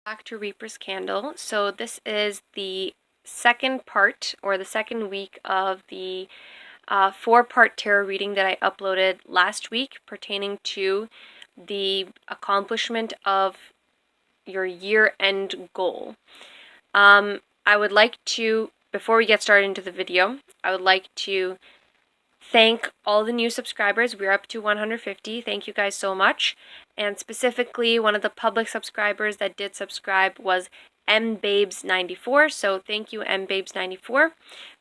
Back to Reaper's Candle. So this is the second part, or the second week of the four-part tarot reading that I uploaded last week pertaining to the accomplishment of your year-end goal. I would like to, before we get started into the video, I would like to thank all the new subscribers. We're up to 150. Thank you guys so much. And specifically, one of the public subscribers that did subscribe was mbabes94. So thank you, mbabes94,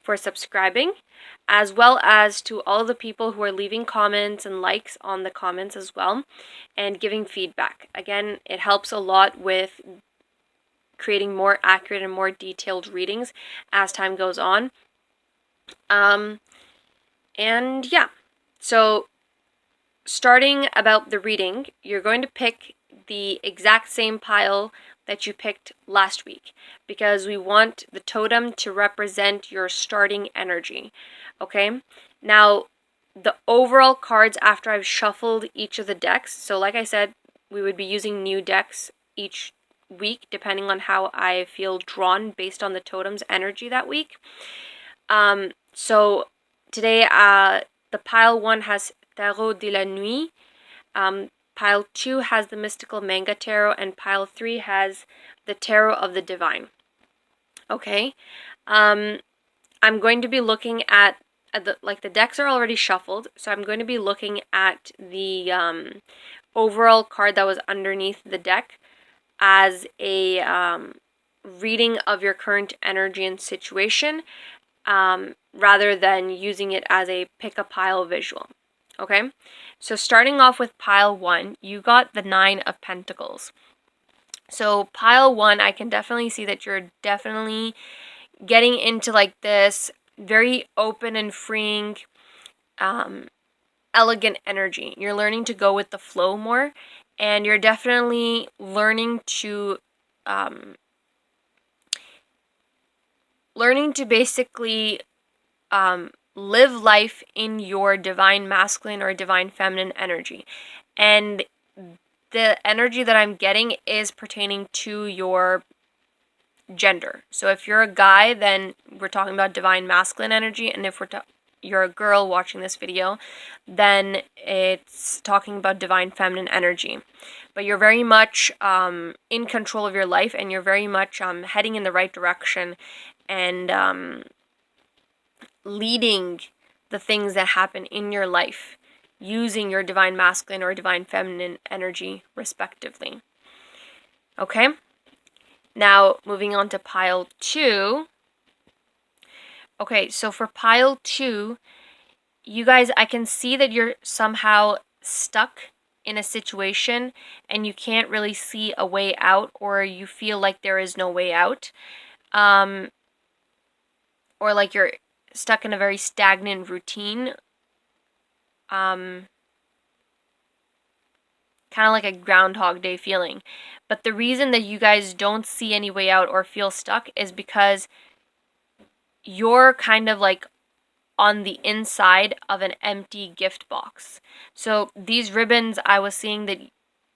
for subscribing, as well as to all the people who are leaving comments and likes on the comments as well, and giving feedback. Again, it helps a lot with creating more accurate and more detailed readings as time goes on. And yeah, so starting about the reading, you're going to pick the exact same pile that you picked last week because we want the totem to represent your starting energy, okay? Now, the overall cards after I've shuffled each of the decks, so like I said, we would be using new decks each week depending on how I feel drawn based on the totem's energy that week. So today, the pile 1 has Tarot de la Nuit, pile 2 has the Mystical Manga Tarot, and pile 3 has the Tarot of the Divine. Okay, I'm going to be looking at the decks are already shuffled, so I'm going to be looking at the overall card that was underneath the deck as a reading of your current energy and situation, rather than using it as a pick a pile visual. Okay, so starting off with pile 1, you got the 9 of Pentacles. So pile 1, I can definitely see that you're definitely getting into like this very open and freeing, elegant energy. You're learning to go with the flow more, and you're definitely learning to basically live life in your divine masculine or divine feminine energy. And the energy that I'm getting is pertaining to your gender. So if you're a guy, then we're talking about divine masculine energy, and if you're a girl watching this video, then it's talking about divine feminine energy. But you're very much in control of your life, and you're very much heading in the right direction, and leading the things that happen in your life using your divine masculine or divine feminine energy respectively. Okay? Now, moving on to pile 2. Okay, so for pile 2, you guys, I can see that you're somehow stuck in a situation and you can't really see a way out, or you feel like there is no way out. Or like you're stuck in a very stagnant routine. Kind of like a Groundhog Day feeling. But the reason that you guys don't see any way out or feel stuck is because you're kind of like on the inside of an empty gift box. So these ribbons, I was seeing that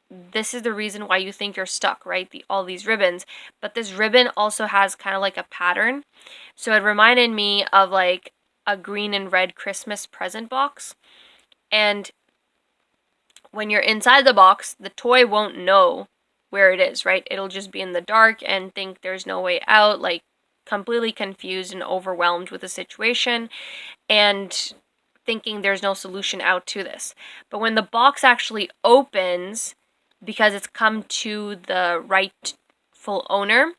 this is the reason why you think you're stuck, right? All these ribbons. But this ribbon also has kind of like a pattern. So it reminded me of like a green and red Christmas present box. And when you're inside the box, the toy won't know where it is, right? It'll just be in the dark and think there's no way out, like completely confused and overwhelmed with the situation and thinking there's no solution out to this. But when the box actually opens, because it's come to the rightful owner,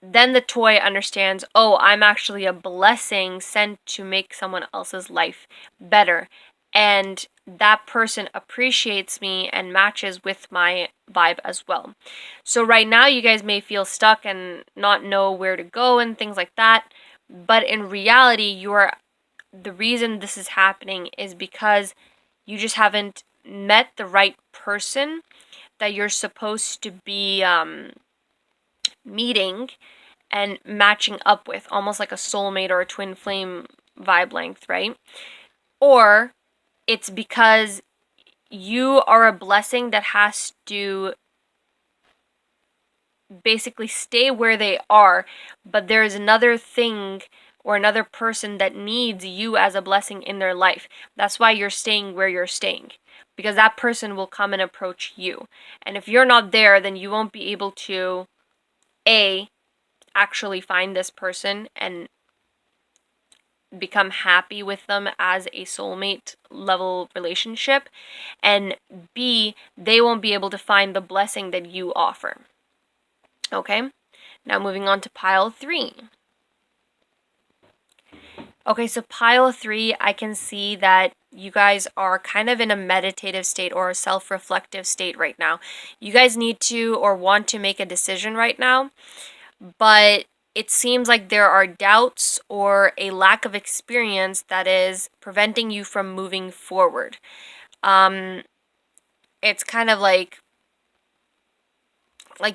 then the toy understands, oh, I'm actually a blessing sent to make someone else's life better. And that person appreciates me and matches with my vibe as well. So right now you guys may feel stuck and not know where to go and things like that. But in reality, the reason this is happening is because you just haven't met the right person that you're supposed to be meeting and matching up with, almost like a soulmate or a twin flame vibe length, right? Or it's because you are a blessing that has to basically stay where they are, but there is another thing or another person that needs you as a blessing in their life. That's why you're staying where you're staying, because that person will come and approach you. And if you're not there, then you won't be able to actually find this person and become happy with them as a soulmate level relationship, and B, they won't be able to find the blessing that you offer. Okay? Now moving on to pile 3. Okay, so pile 3, I can see that you guys are kind of in a meditative state or a self-reflective state right now. You guys need to or want to make a decision right now, but it seems like there are doubts or a lack of experience that is preventing you from moving forward. It's kind of like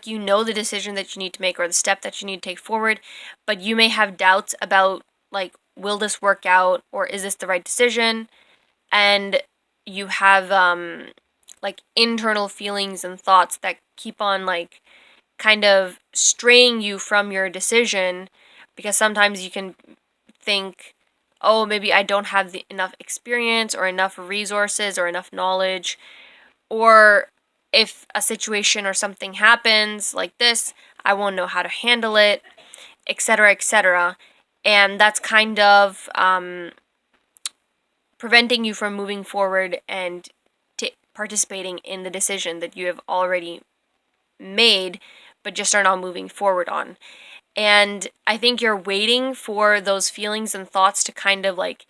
you know the decision that you need to make or the step that you need to take forward, but you may have doubts about, like, will this work out, or is this the right decision? And you have like internal feelings and thoughts that keep on like kind of straying you from your decision, because sometimes you can think, oh, maybe I don't have enough experience or enough resources or enough knowledge, or if a situation or something happens like this, I won't know how to handle it, etc., etc. And that's kind of preventing you from moving forward and participating in the decision that you have already made, but just are not moving forward on. And I think you're waiting for those feelings and thoughts to kind of like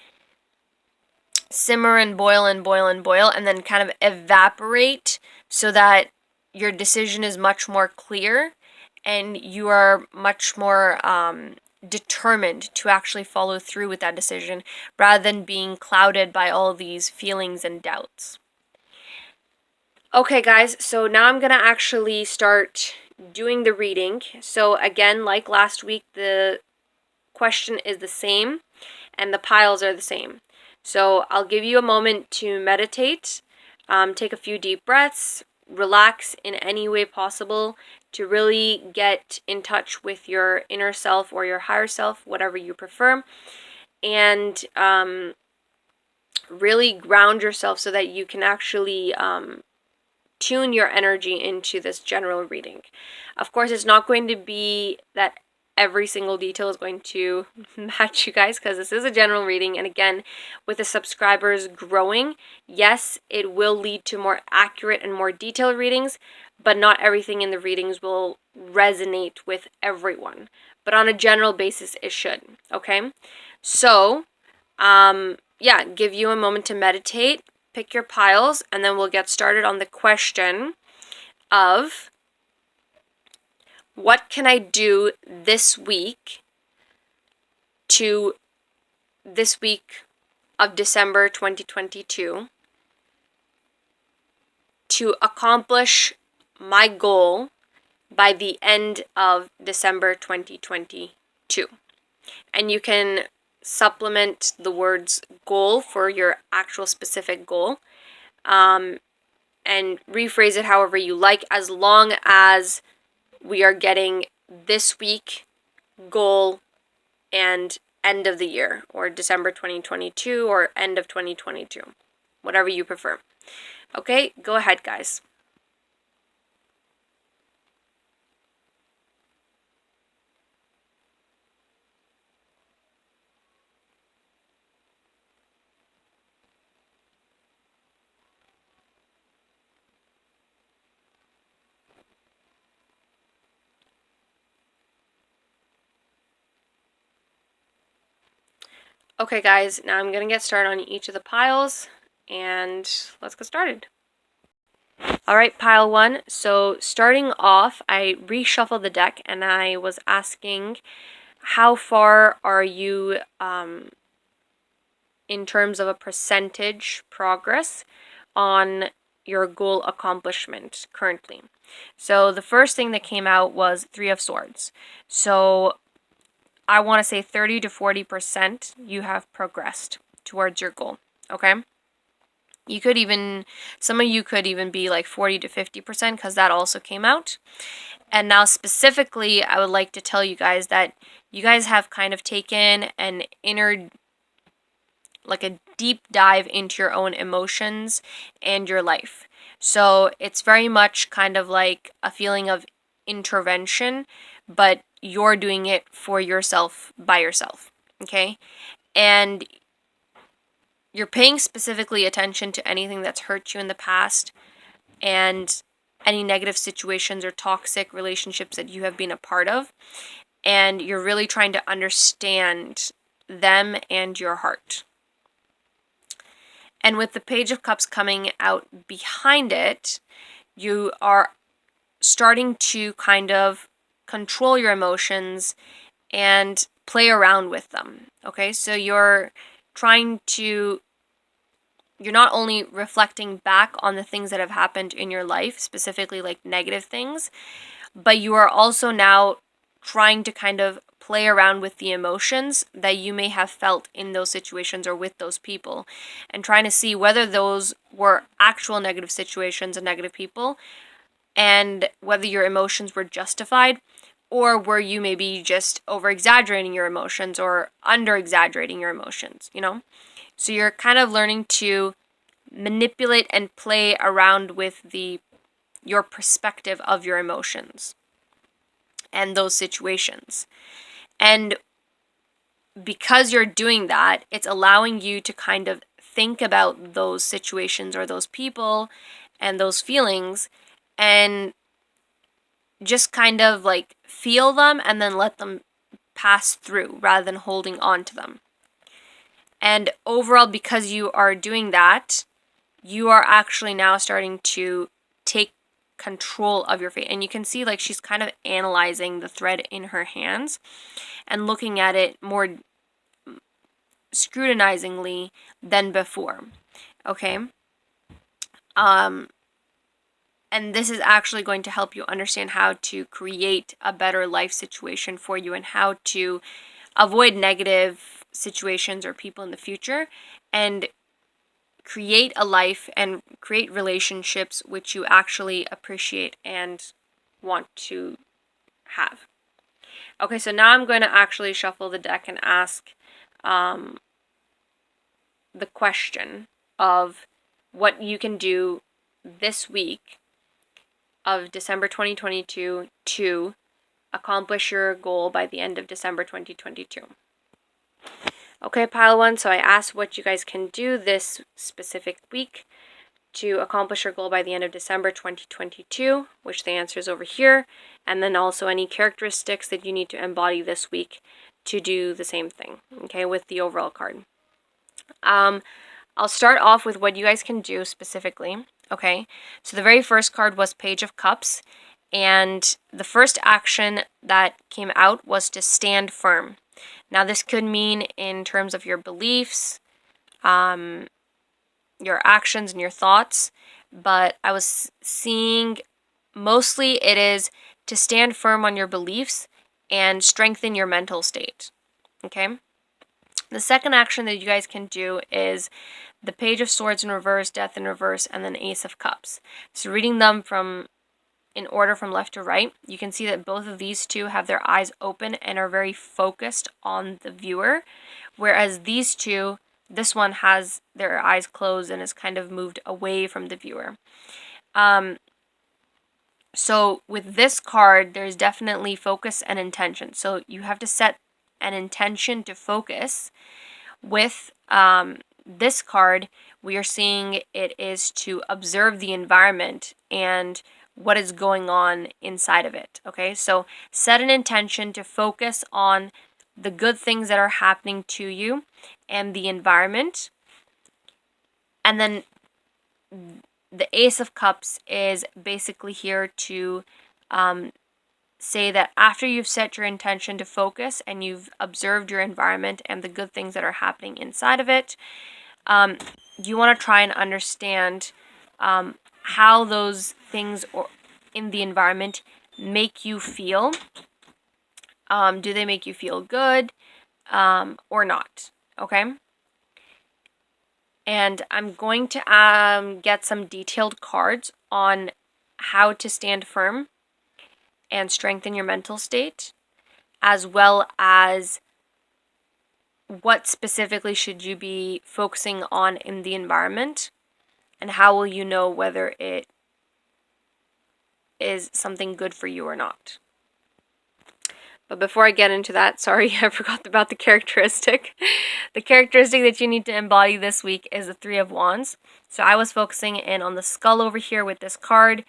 simmer and boil and boil and boil and then kind of evaporate, so that your decision is much more clear and you are much more determined to actually follow through with that decision, rather than being clouded by all these feelings and doubts. Okay, guys, so now I'm going to actually start doing the reading. So again, like last week, the question is the same and the piles are the same. So I'll give you a moment to meditate, take a few deep breaths, relax in any way possible to really get in touch with your inner self or your higher self, whatever you prefer, and really ground yourself so that you can actually tune your energy into this general reading. Of course, it's not going to be that every single detail is going to match you guys, because this is a general reading, and again, with the subscribers growing, yes, it will lead to more accurate and more detailed readings, but not everything in the readings will resonate with everyone. But on a general basis, it should, okay? So, yeah, give you a moment to meditate, pick your piles, and then we'll get started on the question of what can I do this week of December 2022 to accomplish my goal by the end of December 2022. And you can supplement the words goal for your actual specific goal, and rephrase it however you like, as long as we are getting this week, goal, and end of the year, or December 2022, or end of 2022, whatever you prefer. Okay, go ahead, guys. Okay, guys, now I'm going to get started on each of the piles, and let's get started. Alright, pile 1. So starting off, I reshuffled the deck, and I was asking, how far are you in terms of a percentage progress on your goal accomplishment currently? So the first thing that came out was 3 of Swords. So I want to say 30 to 40% you have progressed towards your goal, okay? You could even, some of you could even be like 40 to 50%, because that also came out. And now specifically, I would like to tell you guys that you guys have kind of taken an inner, like a deep dive into your own emotions and your life. So it's very much kind of like a feeling of intervention, but you're doing it for yourself by yourself. Okay? And you're paying specifically attention to anything that's hurt you in the past and any negative situations or toxic relationships that you have been a part of. And you're really trying to understand them and your heart. And with the Page of Cups coming out behind it, you are starting to kind of control your emotions and play around with them. Okay, so you're not only reflecting back on the things that have happened in your life, specifically like negative things, but you are also now trying to kind of play around with the emotions that you may have felt in those situations or with those people, and trying to see whether those were actual negative situations and negative people, and whether your emotions were justified, or were you maybe just over exaggerating your emotions or under exaggerating your emotions, you know? So you're kind of learning to manipulate and play around with your perspective of your emotions and those situations. And because you're doing that, it's allowing you to kind of think about those situations or those people and those feelings and just kind of like feel them and then let them pass through rather than holding on to them. And overall, because you are doing that, you are actually now starting to take control of your fate. And you can see like she's kind of analyzing the thread in her hands and looking at it more scrutinizingly than before. Okay? And this is actually going to help you understand how to create a better life situation for you and how to avoid negative situations or people in the future and create a life and create relationships which you actually appreciate and want to have. Okay, so now I'm going to actually shuffle the deck and ask the question of what you can do this week of December 2022 to accomplish your goal by the end of December 2022. Okay, pile one, so I asked what you guys can do this specific week to accomplish your goal by the end of December 2022, which the answer is over here, and then also any characteristics that you need to embody this week to do the same thing, okay, with the overall card. I'll start off with what you guys can do specifically, okay? So the very first card was Page of Cups, and the first action that came out was to stand firm. Now this could mean in terms of your beliefs, your actions and your thoughts, but I was seeing mostly it is to stand firm on your beliefs and strengthen your mental state, okay? The second action that you guys can do is the Page of Swords in reverse, Death in reverse, and then Ace of Cups. So reading them in order from left to right, you can see that both of these two have their eyes open and are very focused on the viewer, whereas these two, this one has their eyes closed and is kind of moved away from the viewer. So with this card, there's definitely focus and intention. So you have to set an intention to focus. With this card, we are seeing it is to observe the environment and what is going on inside of it. Okay, so set an intention to focus on the good things that are happening to you and the environment. And then the Ace of Cups is basically here to say that after you've set your intention to focus and you've observed your environment and the good things that are happening inside of it, you want to try and understand how those things in the environment make you feel. Do they make you feel good or not? Okay? And I'm going to get some detailed cards on how to stand firm and strengthen your mental state, as well as what specifically should you be focusing on in the environment, and how will you know whether it is something good for you or not. But before I get into that, sorry, I forgot about the characteristic. The characteristic that you need to embody this week is the Three of Wands. So I was focusing in on the skull over here with this card,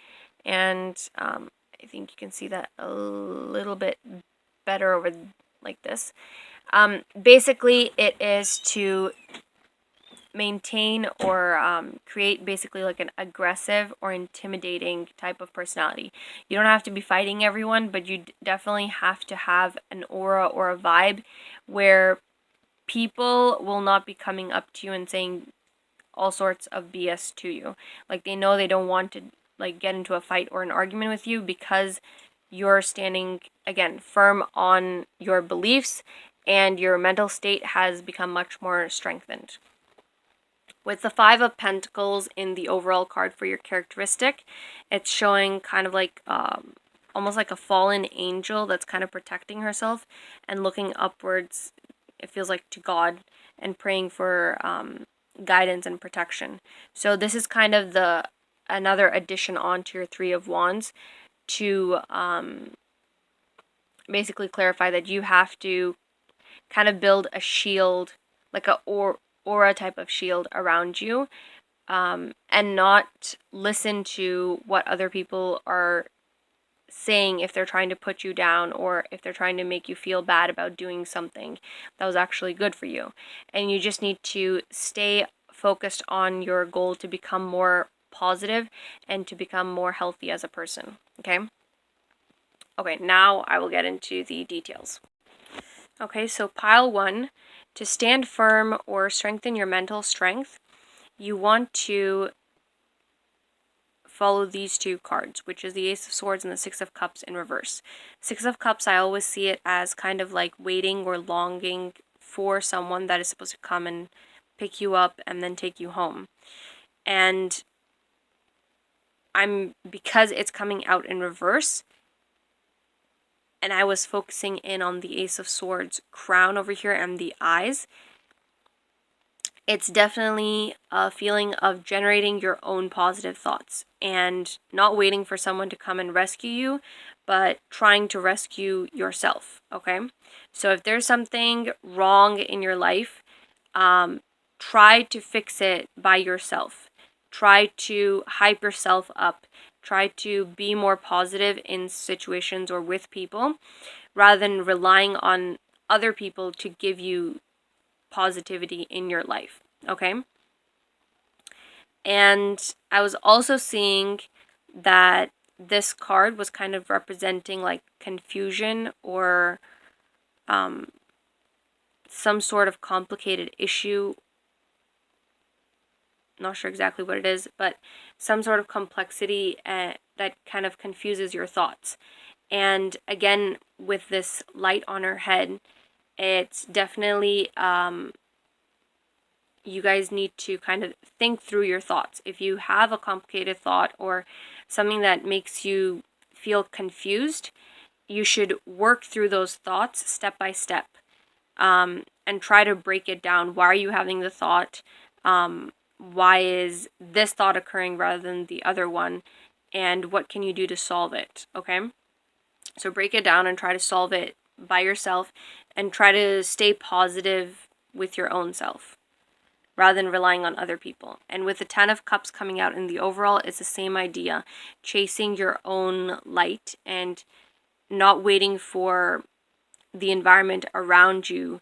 and I think you can see that a little bit better over like this. Basically, it is to maintain or create basically like an aggressive or intimidating type of personality. You don't have to be fighting everyone, but you definitely have to have an aura or a vibe where people will not be coming up to you and saying all sorts of BS to you. Like, they know they don't want to like get into a fight or an argument with you because you're standing, again, firm on your beliefs, and your mental state has become much more strengthened. With the Five of Pentacles in the overall card for your characteristic, it's showing kind of like almost like a fallen angel that's kind of protecting herself and looking upwards, it feels like, to God, and praying for guidance and protection. So this is kind of another addition onto your Three of Wands to basically clarify that you have to kind of build a shield, like a aura type of shield around you, and not listen to what other people are saying if they're trying to put you down, or if they're trying to make you feel bad about doing something that was actually good for you. And you just need to stay focused on your goal to become more positive and to become more healthy as a person. Okay, now I will get into the details. Okay, so pile 1, to stand firm or strengthen your mental strength, you want to follow these two cards, which is the Ace of Swords and the Six of Cups in reverse. Six of Cups, I always see it as kind of like waiting or longing for someone that is supposed to come and pick you up and then take you home. And because it's coming out in reverse, and I was focusing in on the Ace of Swords crown over here and the eyes, it's definitely a feeling of generating your own positive thoughts and not waiting for someone to come and rescue you, but trying to rescue yourself, okay? So if there's something wrong in your life, try to fix it by yourself. Try to hype yourself up. Try to be more positive in situations or with people, rather than relying on other people to give you positivity in your life, okay? And I was also seeing that this card was kind of representing like confusion or some sort of complicated issue. Not sure exactly what it is, but some sort of complexity that kind of confuses your thoughts. And again, with this light on her head, it's definitely you guys need to kind of think through your thoughts. If you have a complicated thought or something that makes you feel confused, you should work through those thoughts step by step, and try to break it down. Why are you having the thought? Why is this thought occurring rather than the other one? And what can you do to solve it? Okay? So break it down and try to solve it by yourself, and try to stay positive with your own self rather than relying on other people. And with the Ten of Cups coming out in the overall, it's the same idea. Chasing your own light and not waiting for the environment around you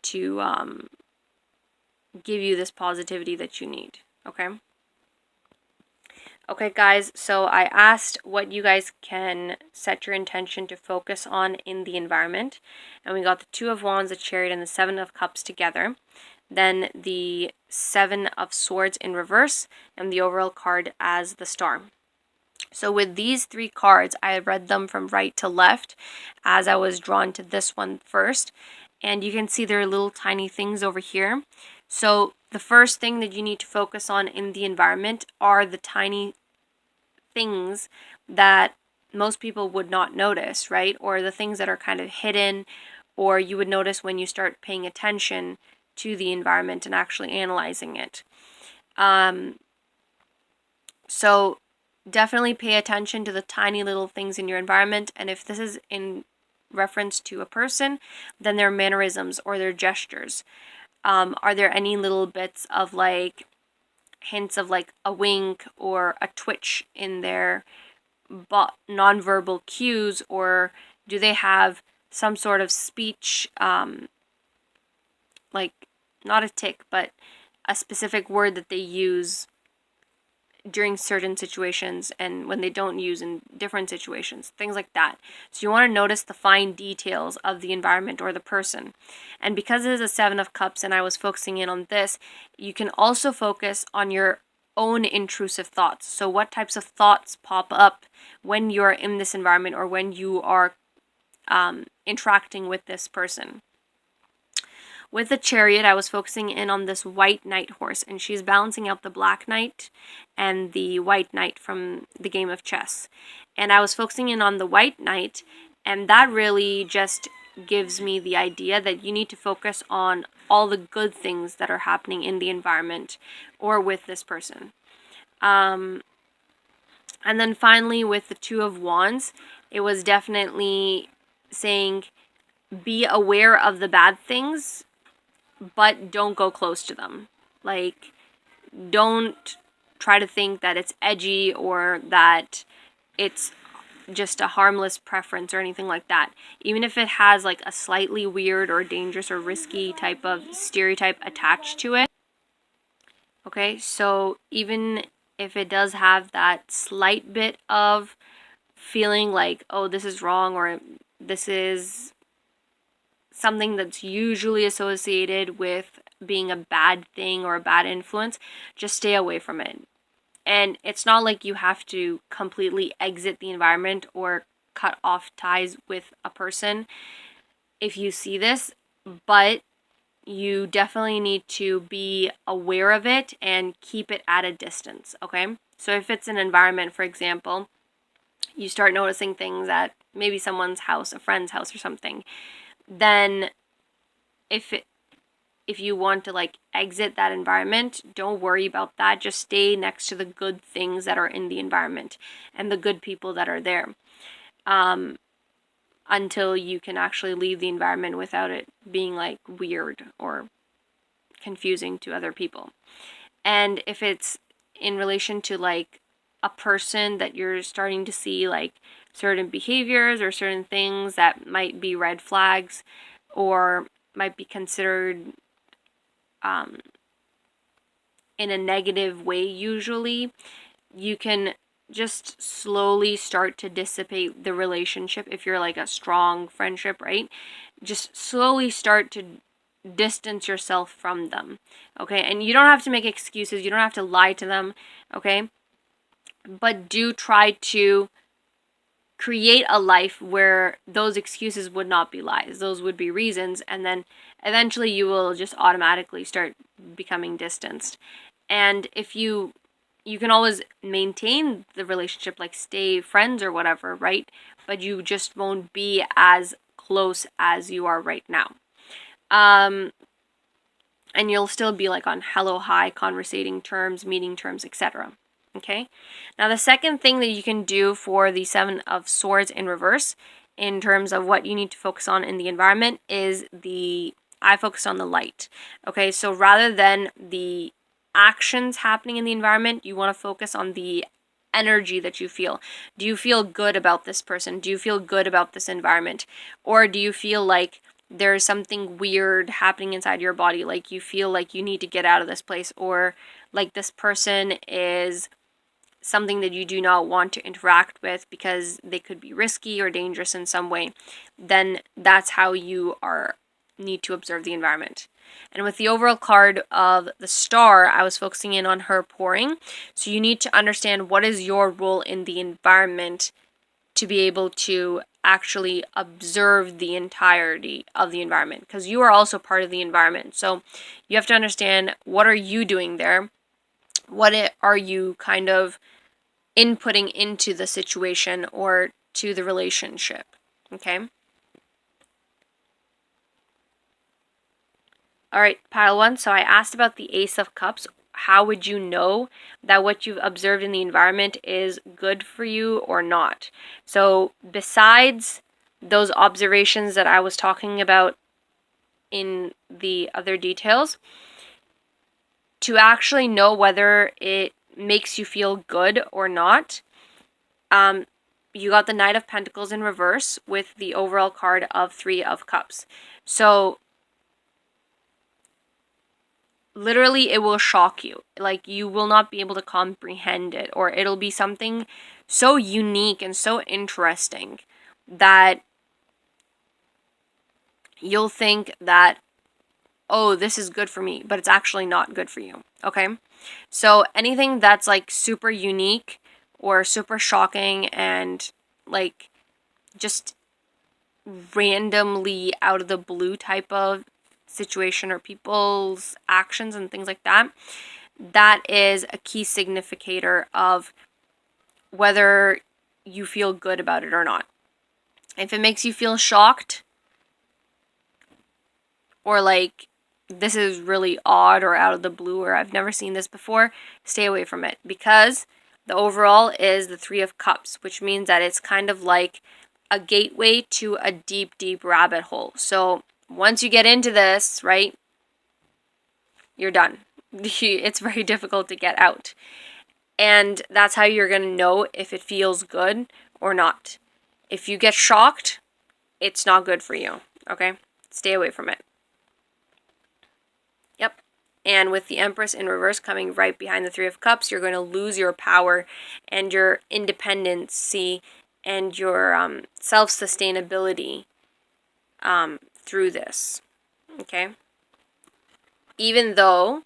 to give you this positivity that you need, okay? Okay, guys, so I asked what you guys can set your intention to focus on in the environment, and we got the Two of Wands, the Chariot, and the Seven of Cups together. Then the Seven of Swords in reverse, and the overall card as the Star. So with these three cards, I read them from right to left as I was drawn to this one first. And you can see there are little tiny things over here. So the first thing that you need to focus on in the environment are the tiny things that most people would not notice, right? Or the things that are kind of hidden, or you would notice when you start paying attention to the environment and actually analyzing it. So definitely pay attention to the tiny little things in your environment. And if this is in reference to a person, then their mannerisms or their gestures. Are there any little bits of like hints of like a wink or a twitch in their nonverbal cues, or do they have some sort of speech, like not a tick, but a specific word that they use during certain situations and when they don't use in different situations, things like that. So you want to notice the fine details of the environment or the person. And because it is a 7 of Cups and I was focusing in on this, you can also focus on your own intrusive thoughts. So what types of thoughts pop up when you're in this environment or when you are interacting with this person. With the Chariot, I was focusing in on this white knight horse, and she's balancing out the black knight and the white knight from the game of chess. And I was focusing in on the white knight, and that really just gives me the idea that you need to focus on all the good things that are happening in the environment or with this person. And then finally, with the Two of Wands, it was definitely saying be aware of the bad things, but don't go close to them. Like, don't try to think that it's edgy or that it's just a harmless preference or anything like that. Even if it has like a slightly weird or dangerous or risky type of stereotype attached to it. Okay, so even if it does have that slight bit of feeling like, oh, this is wrong or this is something that's usually associated with being a bad thing or a bad influence, just stay away from it. And it's not like you have to completely exit the environment or cut off ties with a person if you see this, but you definitely need to be aware of it and keep it at a distance, okay? So if it's an environment, for example, you start noticing things at maybe someone's house, a friend's house or something, then if you want to like exit that environment, don't worry about that. Just stay next to the good things that are in the environment and the good people that are there, until you can actually leave the environment without it being like weird or confusing to other people. And if it's in relation to like a person that you're starting to see like certain behaviors or certain things that might be red flags or might be considered in a negative way, usually, you can just slowly start to dissipate the relationship if you're like a strong friendship, right? Just slowly start to distance yourself from them, okay? And you don't have to make excuses, you don't have to lie to them, okay? But do try to create a life where those excuses would not be lies. Those would be reasons, and then eventually you will just automatically start becoming distanced. And if you can always maintain the relationship, like stay friends or whatever, right? But you just won't be as close as you are right now. And you'll still be like on hello, hi, conversating terms, meeting terms, etc. Okay? Now the second thing that you can do for the 7 of Swords in reverse in terms of what you need to focus on in the environment is I focus on the light. Okay, so rather than the actions happening in the environment, you want to focus on the energy that you feel. Do you feel good about this person? Do you feel good about this environment? Or do you feel like there's something weird happening inside your body, like you feel like you need to get out of this place, or like this person is something that you do not want to interact with because they could be risky or dangerous in some way? Then that's how you need to observe the environment. And with the overall card of the Star, I was focusing in on her pouring. So you need to understand what is your role in the environment to be able to actually observe the entirety of the environment, because you are also part of the environment. So you have to understand, what are you doing there? What are you kind of inputting into the situation, or to the relationship. Okay? All right, pile one. So I asked about the Ace of Cups. How would you know that what you've observed in the environment is good for you or not? So besides those observations that I was talking about in the other details, to actually know whether it makes you feel good or not, you got the Knight of Pentacles in reverse with the overall card of Three of Cups. So literally it will shock you. Like, you will not be able to comprehend it, or it'll be something so unique and so interesting that you'll think that, oh, this is good for me, but it's actually not good for you. Okay? So anything that's like super unique or super shocking and like just randomly out of the blue type of situation or people's actions and things like that, that is a key significator of whether you feel good about it or not. If it makes you feel shocked, or like this is really odd or out of the blue, or I've never seen this before, stay away from it, because the overall is the Three of Cups, which means that it's kind of like a gateway to a deep, deep rabbit hole. So once you get into this, right, you're done. It's very difficult to get out. And that's how you're going to know if it feels good or not. If you get shocked, it's not good for you, okay? Stay away from it. Yep. And with the Empress in reverse coming right behind the Three of Cups, you're going to lose your power and your independency and your self-sustainability through this, okay? Even though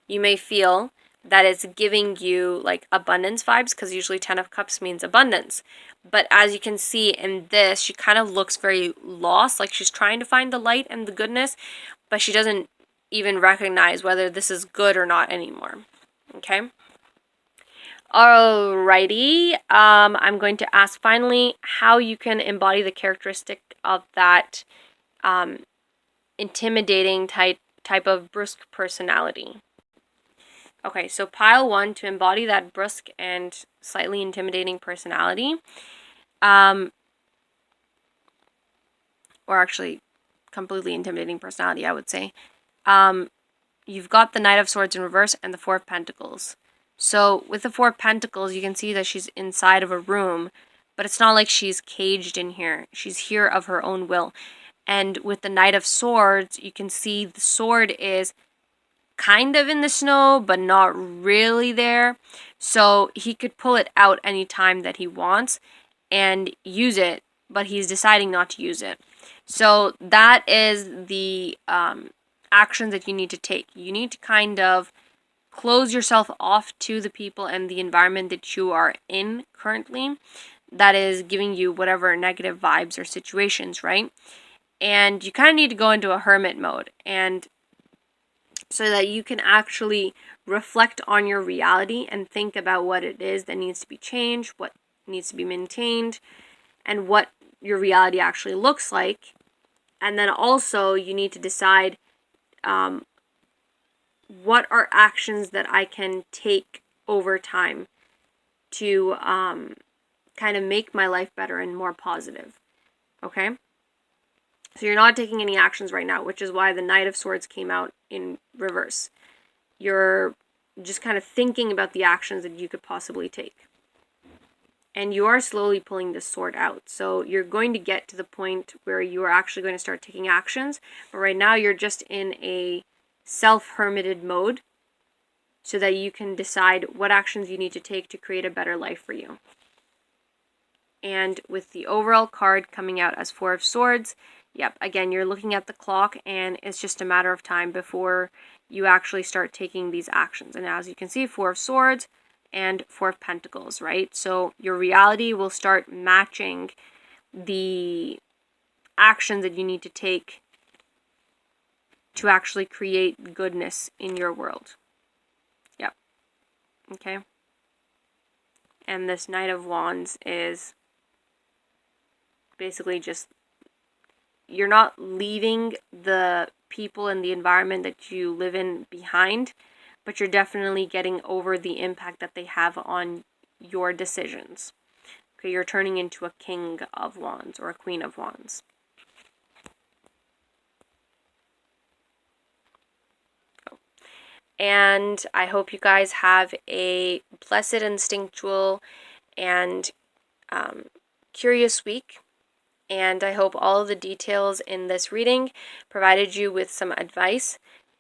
you may feel that it's giving you like abundance vibes, because usually 10 of Cups means abundance. But as you can see in this, she kind of looks very lost, like she's trying to find the light and the goodness, but she doesn't even recognize whether this is good or not anymore. Okay? Alrighty. I'm going to ask finally how you can embody the characteristic of that intimidating type of brusque personality. Okay, so pile one, to embody that brusque and slightly intimidating personality, or actually completely intimidating personality, I would say, you've got the Knight of Swords in reverse and the Four of Pentacles. So with the Four of Pentacles, you can see that she's inside of a room, but it's not like she's caged in here. She's here of her own will. And with the Knight of Swords, you can see the sword is kind of in the snow, but not really there. So he could pull it out any time that he wants and use it, but he's deciding not to use it. So that is the actions that you need to take. You need to kind of close yourself off to the people and the environment that you are in currently that is giving you whatever negative vibes or situations, right? And you kind of need to go into a hermit mode, and so that you can actually reflect on your reality and think about what it is that needs to be changed, what needs to be maintained, and what your reality actually looks like. And then also you need to decide what are actions that I can take over time to kind of make my life better and more positive. Okay? So you're not taking any actions right now, which is why the Knight of Swords came out in reverse. You're just kind of thinking about the actions that you could possibly take. And you are slowly pulling this sword out. So you're going to get to the point where you are actually going to start taking actions. But right now you're just in a self-hermited mode so that you can decide what actions you need to take to create a better life for you. And with the overall card coming out as Four of Swords, yep, again, you're looking at the clock, and it's just a matter of time before you actually start taking these actions. And as you can see, Four of Swords and Four of Pentacles, right? So your reality will start matching the actions that you need to take to actually create goodness in your world. Yep. Okay. And this Knight of Wands is basically just, you're not leaving the people and the environment that you live in behind, but you're definitely getting over the impact that they have on your decisions. Okay, you're turning into a king of wands or a queen of wands. And I hope you guys have a blessed, instinctual, and curious week. And I hope all of the details in this reading provided you with some advice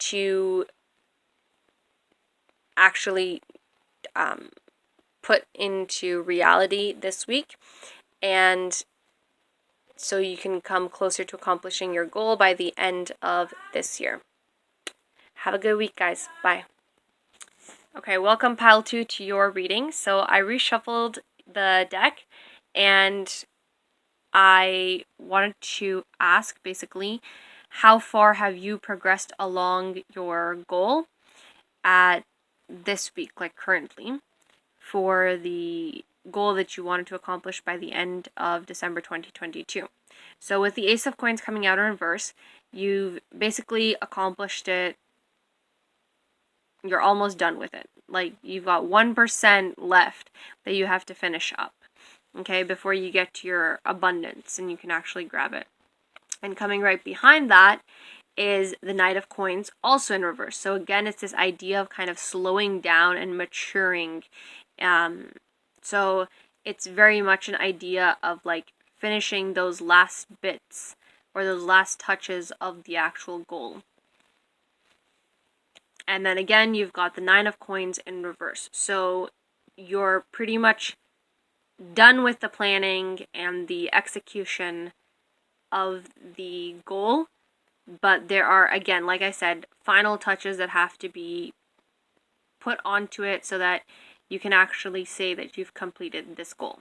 to actually put into reality this week, and so you can come closer to accomplishing your goal by the end of this year. Have a good week, guys. Bye. Okay, welcome pile 2 to your reading. So I reshuffled the deck, and I wanted to ask basically, how far have you progressed along your goal at this week, like currently, for the goal that you wanted to accomplish by the end of December 2022. So with the Ace of Coins coming out in reverse, you've basically accomplished it. You're almost done with it. Like, you've got 1% left that you have to finish up, okay, before you get to your abundance and you can actually grab it. And coming right behind that is the Knight of Coins, also in reverse. So again, it's this idea of kind of slowing down and maturing. So it's very much an idea of like finishing those last bits or those last touches of the actual goal. And then again, you've got the Nine of Coins in reverse. So you're pretty much done with the planning and the execution of the goal. But there are, again, like I said, final touches that have to be put onto it so that you can actually say that you've completed this goal.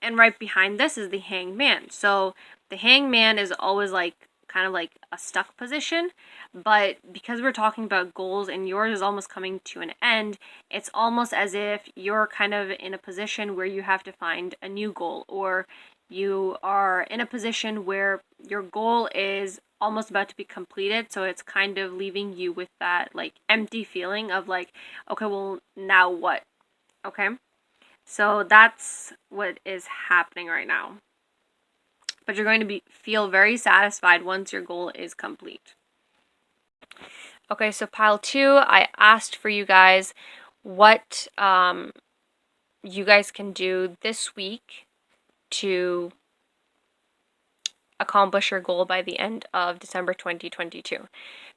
And right behind this is the Hangman. So the Hangman is always like kind of like a stuck position, but because we're talking about goals and yours is almost coming to an end, it's almost as if you're kind of in a position where you have to find a new goal, or you are in a position where your goal is almost about to be completed, so it's kind of leaving you with that like empty feeling of like, okay, well, now what? Okay, so that's what is happening right now. But you're going to feel very satisfied once your goal is complete. Okay, so pile 2, I asked for you guys what you guys can do this week to accomplish your goal by the end of December 2022.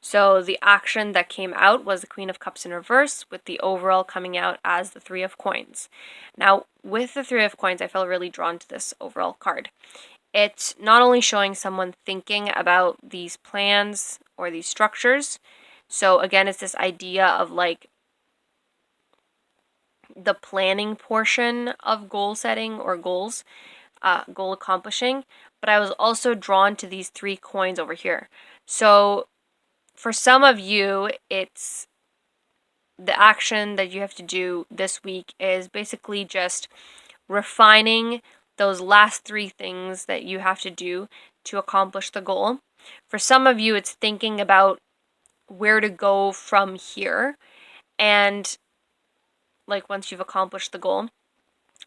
So the action that came out was the Queen of Cups in reverse, with the overall coming out as the Three of Coins. Now, with the Three of Coins, I felt really drawn to this overall card. It's not only showing someone thinking about these plans or these structures. So again, it's this idea of like the planning portion of goal setting or goals, goal accomplishing. But I was also drawn to these 3 coins over here. So for some of you, it's the action that you have to do this week is basically just refining those last 3 things that you have to do to accomplish the goal. For some of you, it's thinking about where to go from here, and like once you've accomplished the goal.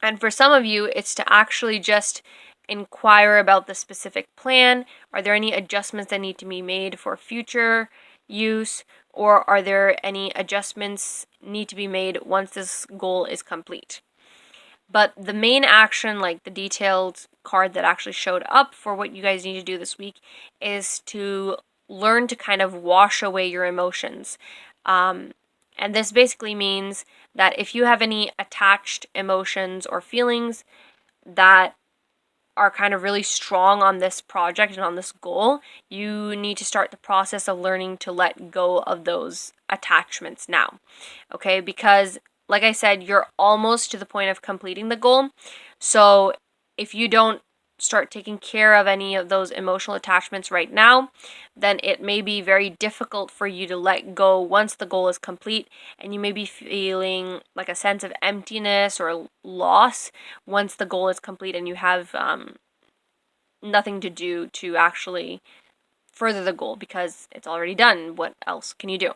And for some of you, it's to actually just inquire about the specific plan. Are there any adjustments that need to be made for future use, or are there any adjustments need to be made once this goal is complete? But the main action, like the detailed card that actually showed up for what you guys need to do this week, is to learn to kind of wash away your emotions. And this basically means that if you have any attached emotions or feelings that are kind of really strong on this project and on this goal, you need to start the process of learning to let go of those attachments now. Okay, because like I said, you're almost to the point of completing the goal. So if you don't start taking care of any of those emotional attachments right now, then it may be very difficult for you to let go once the goal is complete, and you may be feeling like a sense of emptiness or loss once the goal is complete and you have nothing to do to actually further the goal because it's already done. What else can you do?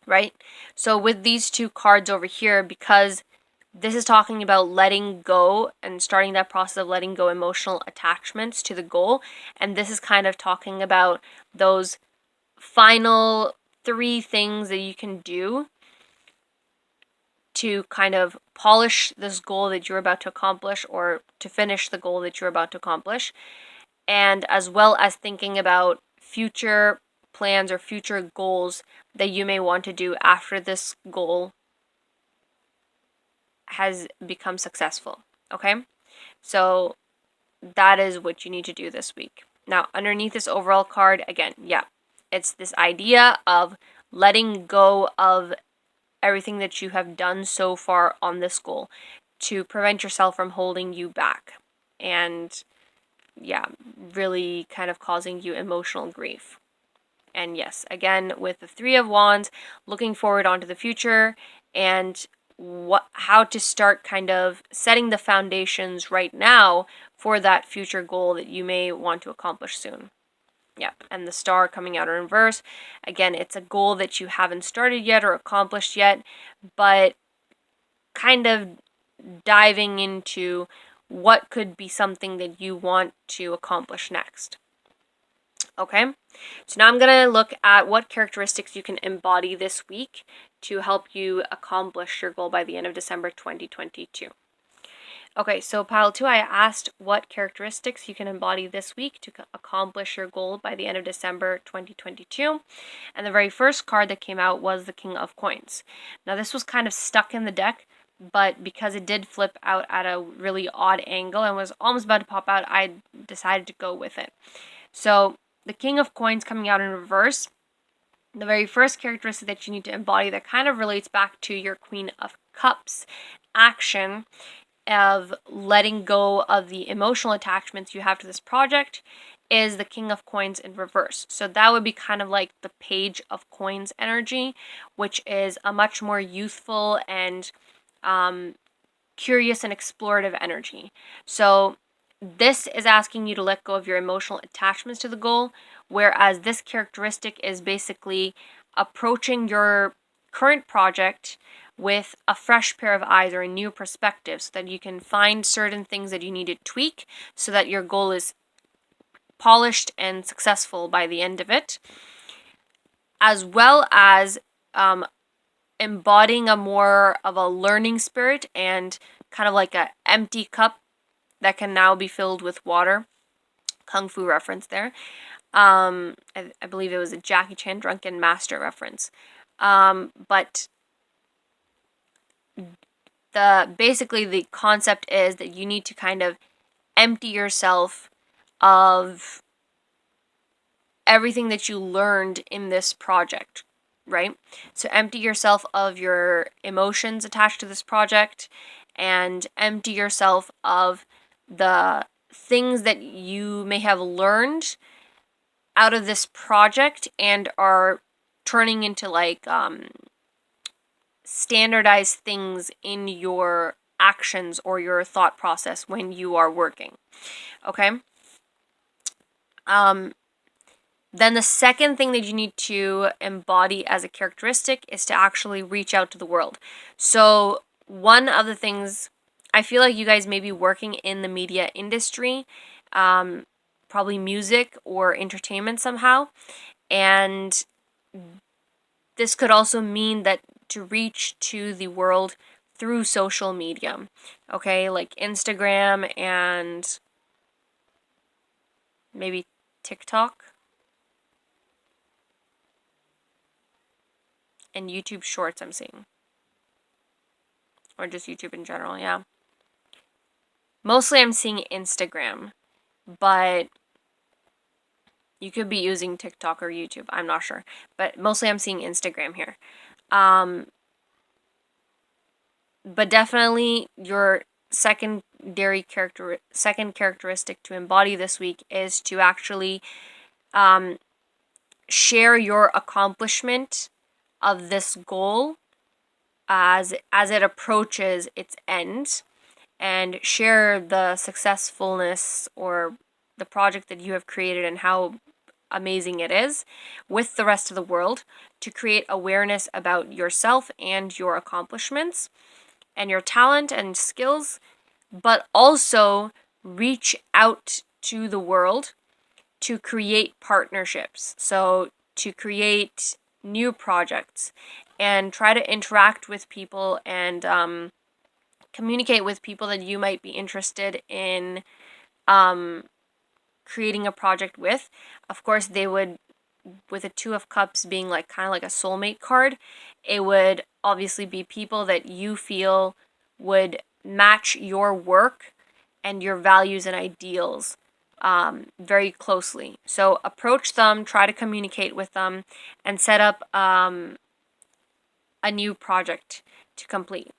Right? So with these two cards over here, because this is talking about letting go and starting that process of letting go emotional attachments to the goal, and this is kind of talking about those final 3 things that you can do to kind of polish this goal that you're about to accomplish, or to finish the goal that you're about to accomplish, and as well as thinking about future plans or future goals that you may want to do after this goal has become successful. Okay? So that is what you need to do this week. Now, underneath this overall card, again, yeah, it's this idea of letting go of everything that you have done so far on this goal to prevent yourself from holding you back and, yeah, really kind of causing you emotional grief. And yes, again, with the 3 of Wands, looking forward onto the future and how to start kind of setting the foundations right now for that future goal that you may want to accomplish soon. Yep, and the Star coming out in reverse. Again, it's a goal that you haven't started yet or accomplished yet, but kind of diving into what could be something that you want to accomplish next. Okay, so now I'm going to look at what characteristics you can embody this week to help you accomplish your goal by the end of December 2022. Okay, so pile 2, I asked what characteristics you can embody this week to accomplish your goal by the end of December 2022. And the very first card that came out was the King of Coins. Now, this was kind of stuck in the deck, but because it did flip out at a really odd angle and was almost about to pop out, I decided to go with it. So, the King of Coins coming out in reverse, the very first characteristic that you need to embody that kind of relates back to your Queen of Cups action of letting go of the emotional attachments you have to this project is the King of Coins in reverse. So that would be kind of like the Page of Coins energy, which is a much more youthful and curious and explorative energy. So this is asking you to let go of your emotional attachments to the goal, whereas this characteristic is basically approaching your current project with a fresh pair of eyes or a new perspective so that you can find certain things that you need to tweak so that your goal is polished and successful by the end of it, as well as embodying a more of a learning spirit and kind of like an empty cup that can now be filled with water. Kung Fu reference there. I believe it was a Jackie Chan Drunken Master reference. But basically the concept is that you need to kind of empty yourself of everything that you learned in this project, right? So empty yourself of your emotions attached to this project and empty yourself of the things that you may have learned out of this project and are turning into like standardized things in your actions or your thought process when you are working. Okay? Then the second thing that you need to embody as a characteristic is to actually reach out to the world. So one of the things, I feel like you guys may be working in the media industry, probably music or entertainment somehow, and this could also mean that to reach to the world through social media, okay, like Instagram and maybe TikTok and YouTube Shorts I'm seeing, or just YouTube in general, yeah. Mostly I'm seeing Instagram, but you could be using TikTok or YouTube, I'm not sure, but mostly I'm seeing Instagram here. But definitely your second characteristic to embody this week is to actually share your accomplishment of this goal as it approaches its end, and share the successfulness or the project that you have created and how amazing it is with the rest of the world, to create awareness about yourself and your accomplishments and your talent and skills, but also reach out to the world to create partnerships. So to create new projects and try to interact with people and communicate with people that you might be interested in creating a project with. Of course, they would, with a Two of Cups being like kind of like a soulmate card, it would obviously be people that you feel would match your work and your values and ideals very closely. So approach them, try to communicate with them, and set up a new project to complete.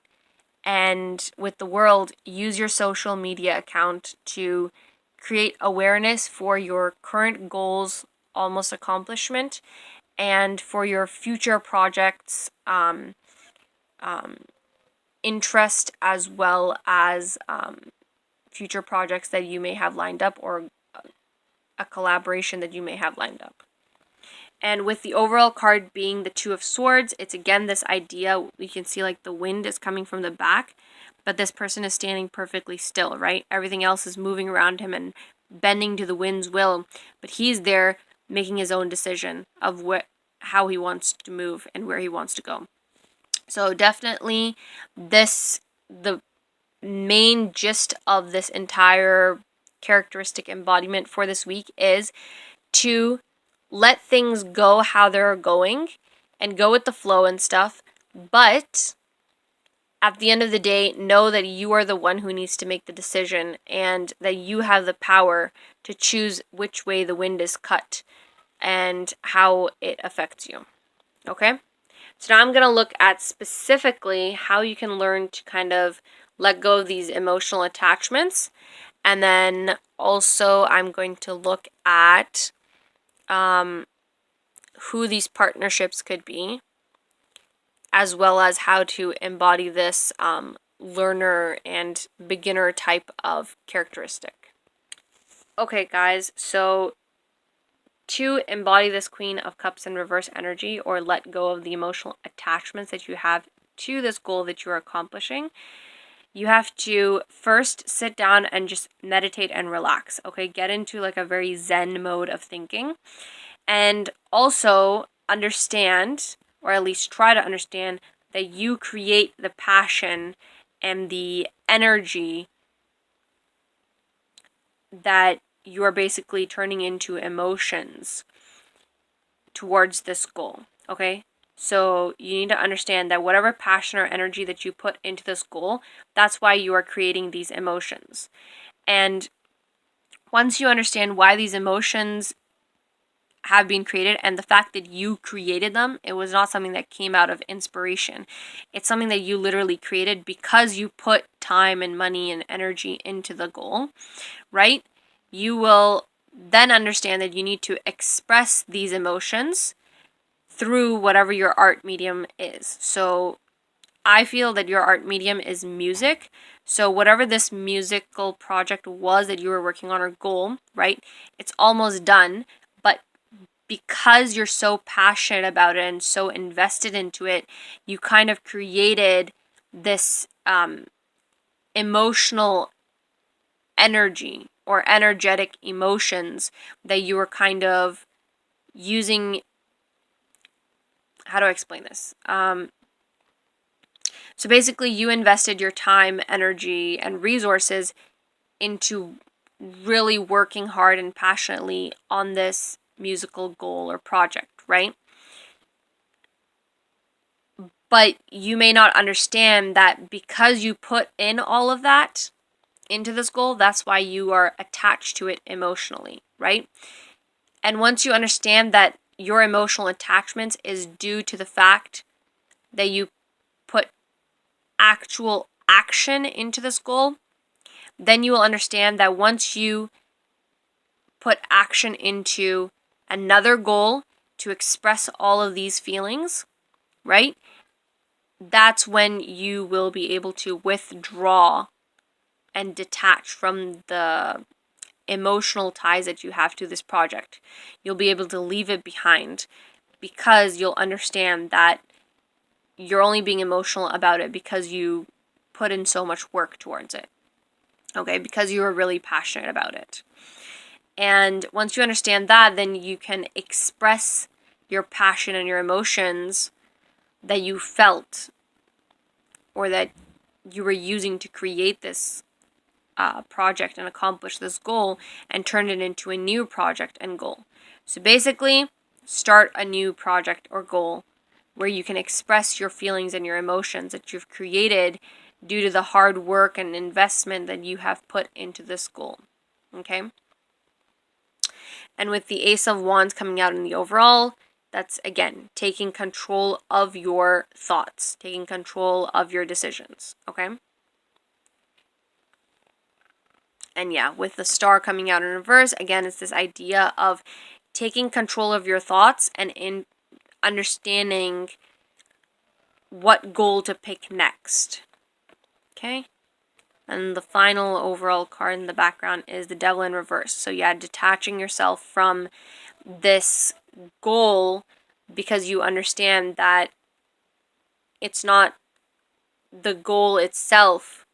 And with the world, use your social media account to create awareness for your current goals, almost accomplishment, and for your future projects, interest, as well as future projects that you may have lined up, or a collaboration that you may have lined up. And with the overall card being the Two of Swords, it's again this idea, you can see like the wind is coming from the back, but this person is standing perfectly still, right? Everything else is moving around him and bending to the wind's will, but he's there making his own decision of how he wants to move and where he wants to go. So definitely the main gist of this entire characteristic embodiment for this week is to let things go how they're going and go with the flow and stuff, but at the end of the day, know that you are the one who needs to make the decision and that you have the power to choose which way the wind is cut and how it affects you. Okay? So now I'm going to look at specifically how you can learn to kind of let go of these emotional attachments. And then also I'm going to look at who these partnerships could be, as well as how to embody this learner and beginner type of characteristic. Okay, guys, so to embody this Queen of Cups in reverse energy, or let go of the emotional attachments that you have to this goal that you're accomplishing, you have to first sit down and just meditate and relax, okay? Get into like a very zen mode of thinking. And also understand, or at least try to understand, that you create the passion and the energy that you are basically turning into emotions towards this goal, okay? So you need to understand that whatever passion or energy that you put into this goal, that's why you are creating these emotions. And once you understand why these emotions have been created and the fact that you created them, it was not something that came out of inspiration. It's something that you literally created because you put time and money and energy into the goal, right? You will then understand that you need to express these emotions through whatever your art medium is. So I feel that your art medium is music. So whatever this musical project was that you were working on, or goal, right? It's almost done, but because you're so passionate about it and so invested into it, you kind of created this emotional energy or energetic emotions that you were kind of using. How do I explain this? So basically, you invested your time, energy, and resources into really working hard and passionately on this musical goal or project, right? But you may not understand that because you put in all of that into this goal, that's why you are attached to it emotionally, right? And once you understand that your emotional attachments is due to the fact that you put actual action into this goal, then you will understand that once you put action into another goal to express all of these feelings, right? That's when you will be able to withdraw and detach from the emotional ties that you have to this project. You'll be able to leave it behind because you'll understand that you're only being emotional about it because you put in so much work towards it. Okay, because you were really passionate about it. And once you understand that, then you can express your passion and your emotions that you felt or that you were using to create this project and accomplish this goal, and turn it into a new project and goal. So basically, start a new project or goal where you can express your feelings and your emotions that you've created due to the hard work and investment that you have put into this goal. Okay? And with the Ace of Wands coming out in the overall, that's again taking control of your thoughts, taking control of your decisions. Okay? And yeah, with the Star coming out in reverse, again, it's this idea of taking control of your thoughts and in understanding what goal to pick next. Okay? And the final overall card in the background is the Devil in reverse. So yeah, detaching yourself from this goal because you understand that it's not the goal itself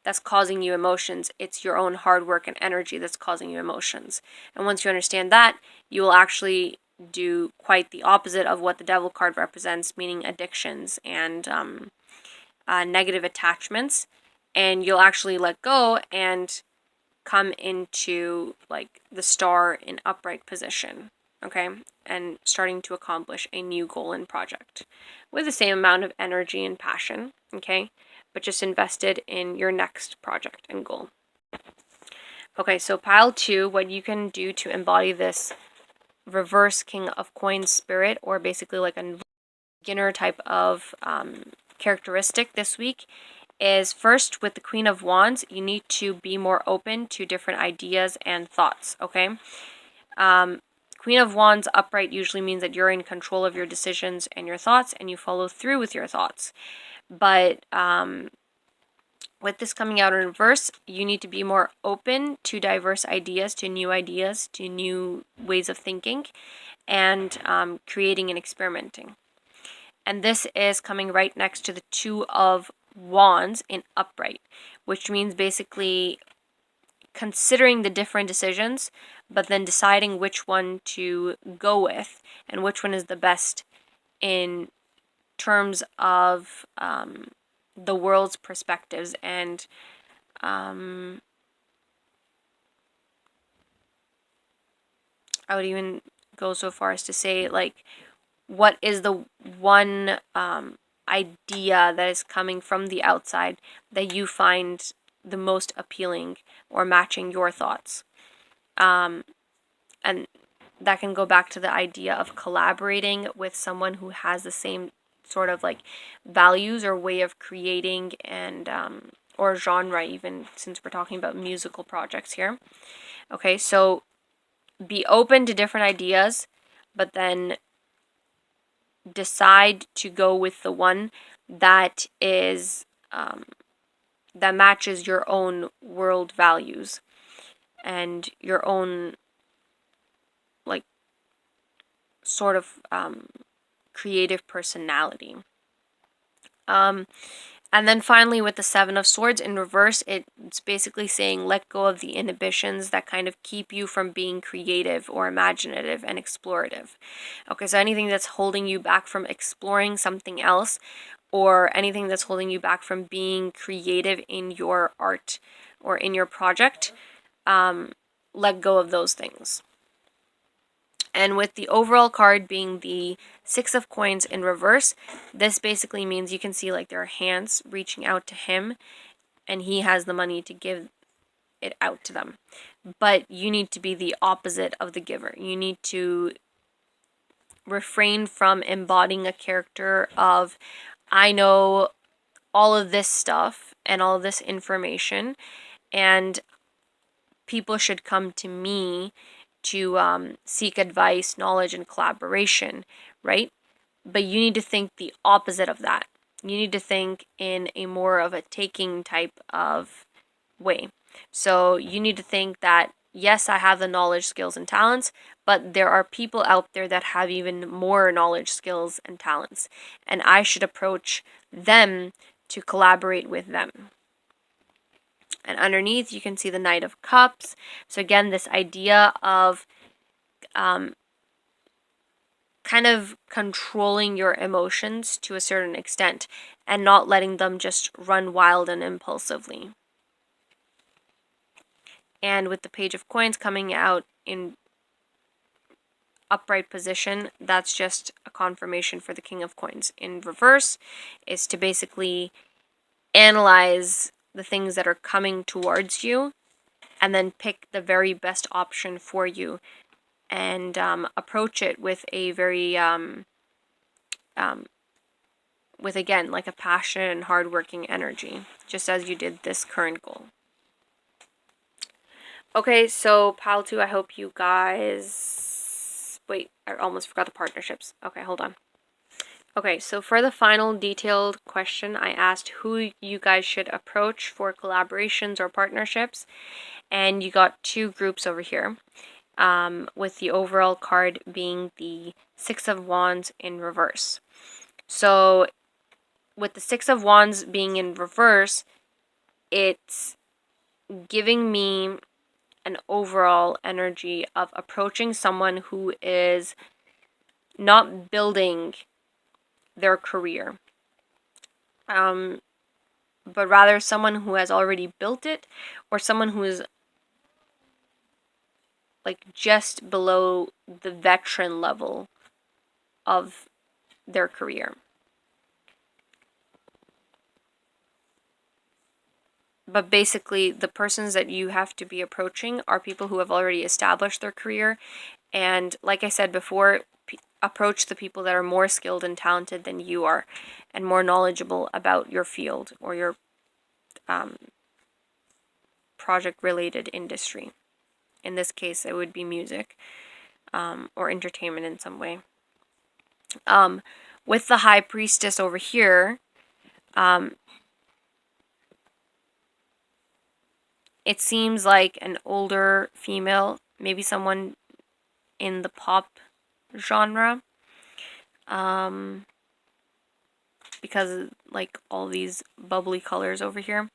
that's causing you emotions. It's your own hard work and energy that's causing you emotions. And once you understand that, you will actually do quite the opposite of what the Devil card represents, meaning addictions and negative attachments. And you'll actually let go and come into like the Star in upright position, okay? And starting to accomplish a new goal and project with the same amount of energy and passion, okay? But just invested in your next project and goal. Okay, so pile 2, what you can do to embody this reverse King of Coins spirit, or basically like a beginner type of characteristic this week, is first with the Queen of Wands, you need to be more open to different ideas and thoughts, okay? Queen of Wands upright usually means that you're in control of your decisions and your thoughts and you follow through with your thoughts. But with this coming out in reverse, you need to be more open to diverse ideas, to new ways of thinking, and creating and experimenting. And this is coming right next to the Two of Wands in upright, which means basically considering the different decisions, but then deciding which one to go with and which one is the best in terms of the world's perspectives. And I would even go so far as to say, like, what is the one idea that is coming from the outside that you find the most appealing or matching your thoughts? And that can go back to the idea of collaborating with someone who has the same sort of like values or way of creating and or genre, even since we're talking about musical projects here. Okay, so be open to different ideas, but then decide to go with the one that is that matches your own world values and your own like sort of creative personality. And then finally, with the Seven of Swords in reverse, it's basically saying let go of the inhibitions that kind of keep you from being creative or imaginative and explorative. Okay, so anything that's holding you back from exploring something else, or anything that's holding you back from being creative in your art or in your project, let go of those things. And with the overall card being the Six of Coins in reverse, this basically means you can see like there are hands reaching out to him and he has the money to give it out to them. But you need to be the opposite of the giver. You need to refrain from embodying a character of, I know all of this stuff and all this information, and people should come to me to seek advice, knowledge, and collaboration, right? But you need to think the opposite of that. You need to think in a more of a taking type of way. So you need to think that, yes, I have the knowledge, skills, and talents, but there are people out there that have even more knowledge, skills, and talents. And I should approach them to collaborate with them. And underneath, you can see the Knight of Cups. So again, this idea of kind of controlling your emotions to a certain extent and not letting them just run wild and impulsively. And with the Page of Coins coming out in upright position, that's just a confirmation for the King of Coins. In reverse is to basically analyze the things that are coming towards you and then pick the very best option for you, and approach it with a very with, again, like a passionate and hardworking energy, just as you did this current goal. Okay, so pile 2, I hope you guys... Wait, I almost forgot the partnerships. Okay, hold on. Okay, so for the final detailed question, I asked who you guys should approach for collaborations or partnerships, and you got 2 groups over here, with the overall card being the Six of Wands in reverse. So with the Six of Wands being in reverse, it's giving me an overall energy of approaching someone who is not building their career, but rather someone who has already built it, or someone who is like just below the veteran level of their career. But basically, the persons that you have to be approaching are people who have already established their career. And like I said before, approach the people that are more skilled and talented than you are, and more knowledgeable about your field or your project-related industry. In this case, it would be music or entertainment in some way. With the High Priestess over here, it seems like an older female, maybe someone in the pop genre, because like all these bubbly colors over here.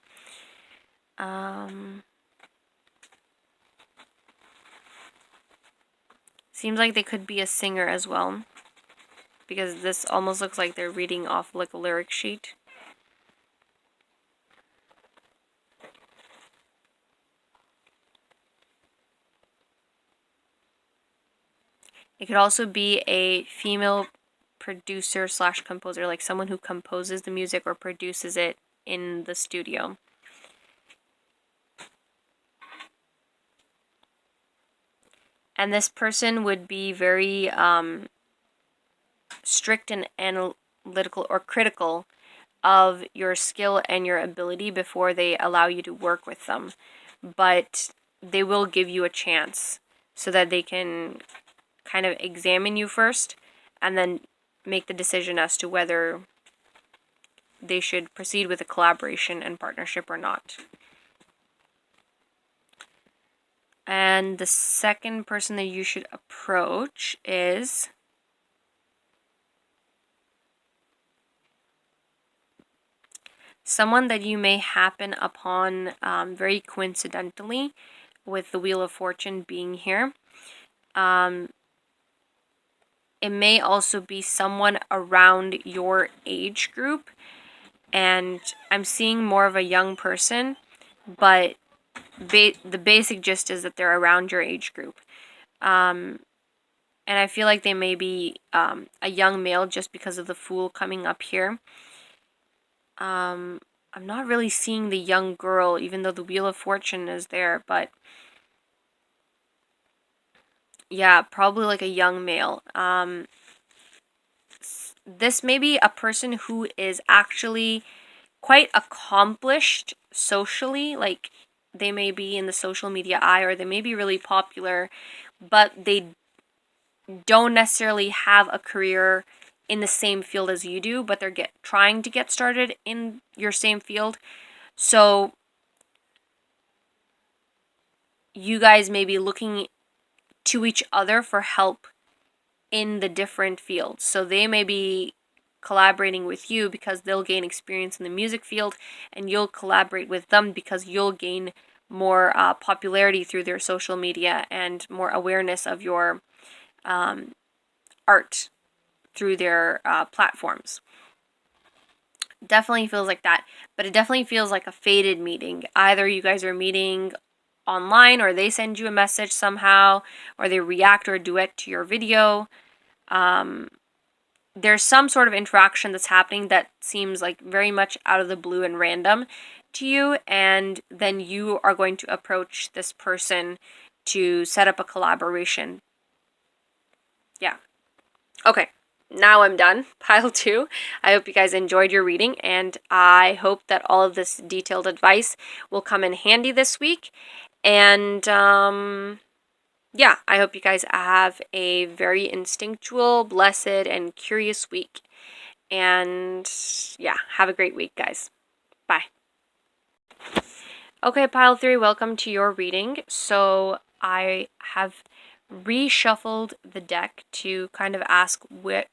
Seems like they could be a singer as well, because this almost looks like they're reading off like a lyric sheet. It could also be a female producer slash composer, like someone who composes the music or produces it in the studio. And this person would be very strict and analytical or critical of your skill and your ability before they allow you to work with them. But they will give you a chance so that they can kind of examine you first and then make the decision as to whether they should proceed with a collaboration and partnership or not. And the second person that you should approach is someone that you may happen upon very coincidentally, with the Wheel of Fortune being here. It may also be someone around your age group, and I'm seeing more of a young person, but the basic gist is that they're around your age group. And I feel like they may be a young male just because of the Fool coming up here. I'm not really seeing the young girl, even though the Wheel of Fortune is there, but yeah, probably like a young male. This may be a person who is actually quite accomplished socially. Like, they may be in the social media eye, or they may be really popular, but they don't necessarily have a career in the same field as you do, but they're trying to get started in your same field. So you guys may be looking to each other for help in the different fields. So they may be collaborating with you because they'll gain experience in the music field, and you'll collaborate with them because you'll gain more popularity through their social media and more awareness of your art through their platforms. Definitely feels like that, but it definitely feels like a fated meeting. Either you guys are meeting online, or they send you a message somehow, or they react or duet to your video. There's some sort of interaction that's happening that seems like very much out of the blue and random to you, and then you are going to approach this person to set up a collaboration. Yeah. Okay. Now I'm done. Pile 2. I hope you guys enjoyed your reading, and I hope that all of this detailed advice will come in handy this week. And yeah, I hope you guys have a very instinctual, blessed, and curious week. And yeah, have a great week, guys. Bye. Okay, pile 3, welcome to your reading. So I have reshuffled the deck to kind of ask what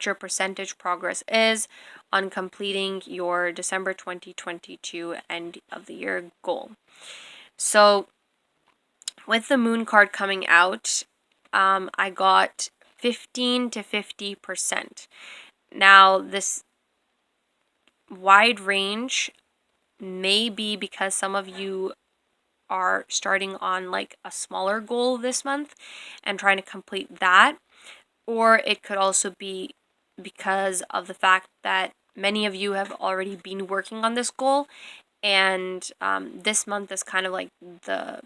your percentage progress is on completing your December 2022 end of the year goal. So with the moon card coming out, I got 15 to 50%. Now, this wide range may be because some of you are starting on like a smaller goal this month and trying to complete that, or it could also be because of the fact that many of you have already been working on this goal, and this month is kind of like the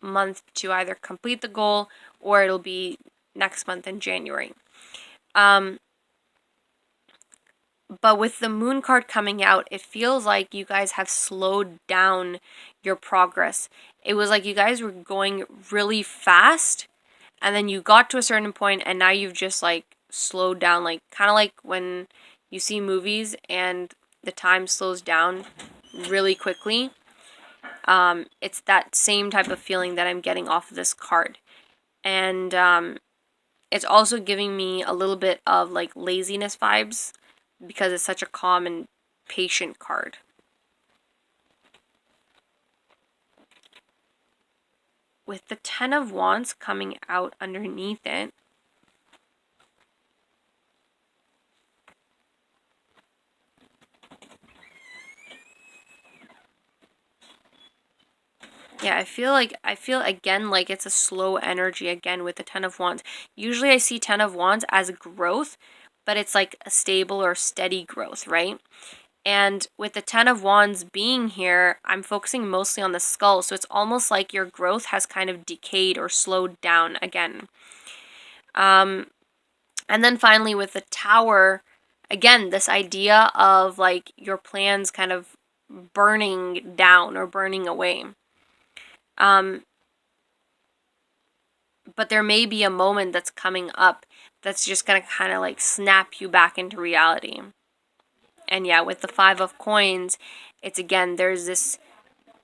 month to either complete the goal, or it'll be next month in January. But with the moon card coming out, it feels like you guys have slowed down your progress. It was like you guys were going really fast, and then you got to a certain point, and now you've just like slowed down, like kind of like when you see movies and the time slows down really quickly. It's that same type of feeling that I'm getting off of this card. And it's also giving me a little bit of like laziness vibes, because it's such a calm and patient card. With the 10 of Wands coming out underneath it, yeah, I feel again like it's a slow energy again with the 10 of Wands. Usually I see 10 of Wands as growth, but it's like a stable or steady growth, right? And with the 10 of Wands being here, I'm focusing mostly on the skull. So it's almost like your growth has kind of decayed or slowed down again. And then finally with the Tower, again, this idea of like your plans kind of burning down or burning away. But there may be a moment that's coming up that's just going to kind of like snap you back into reality. And yeah, with the 5 of Coins, it's again, there's this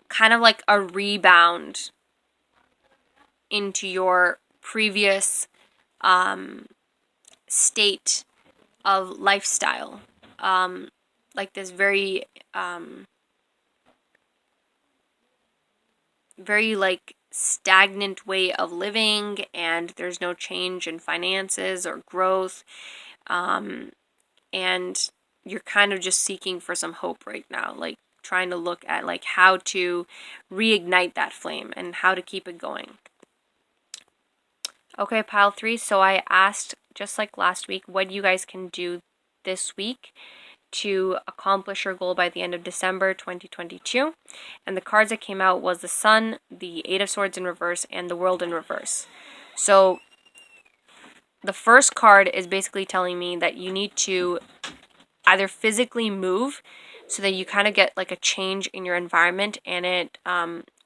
kind of like a rebound into your previous state of lifestyle. Like this very, very like stagnant way of living, and there's no change in finances or growth. And you're kind of just seeking for some hope right now, like trying to look at like how to reignite that flame and how to keep it going. Okay, pile 3. So I asked, just like last week, what you guys can do this week to accomplish your goal by the end of December 2022. And the cards that came out was the Sun, the 8 of Swords in reverse, and the World in reverse. So the first card is basically telling me that you need to either physically move. so that you kind of get like a change in your environment, and it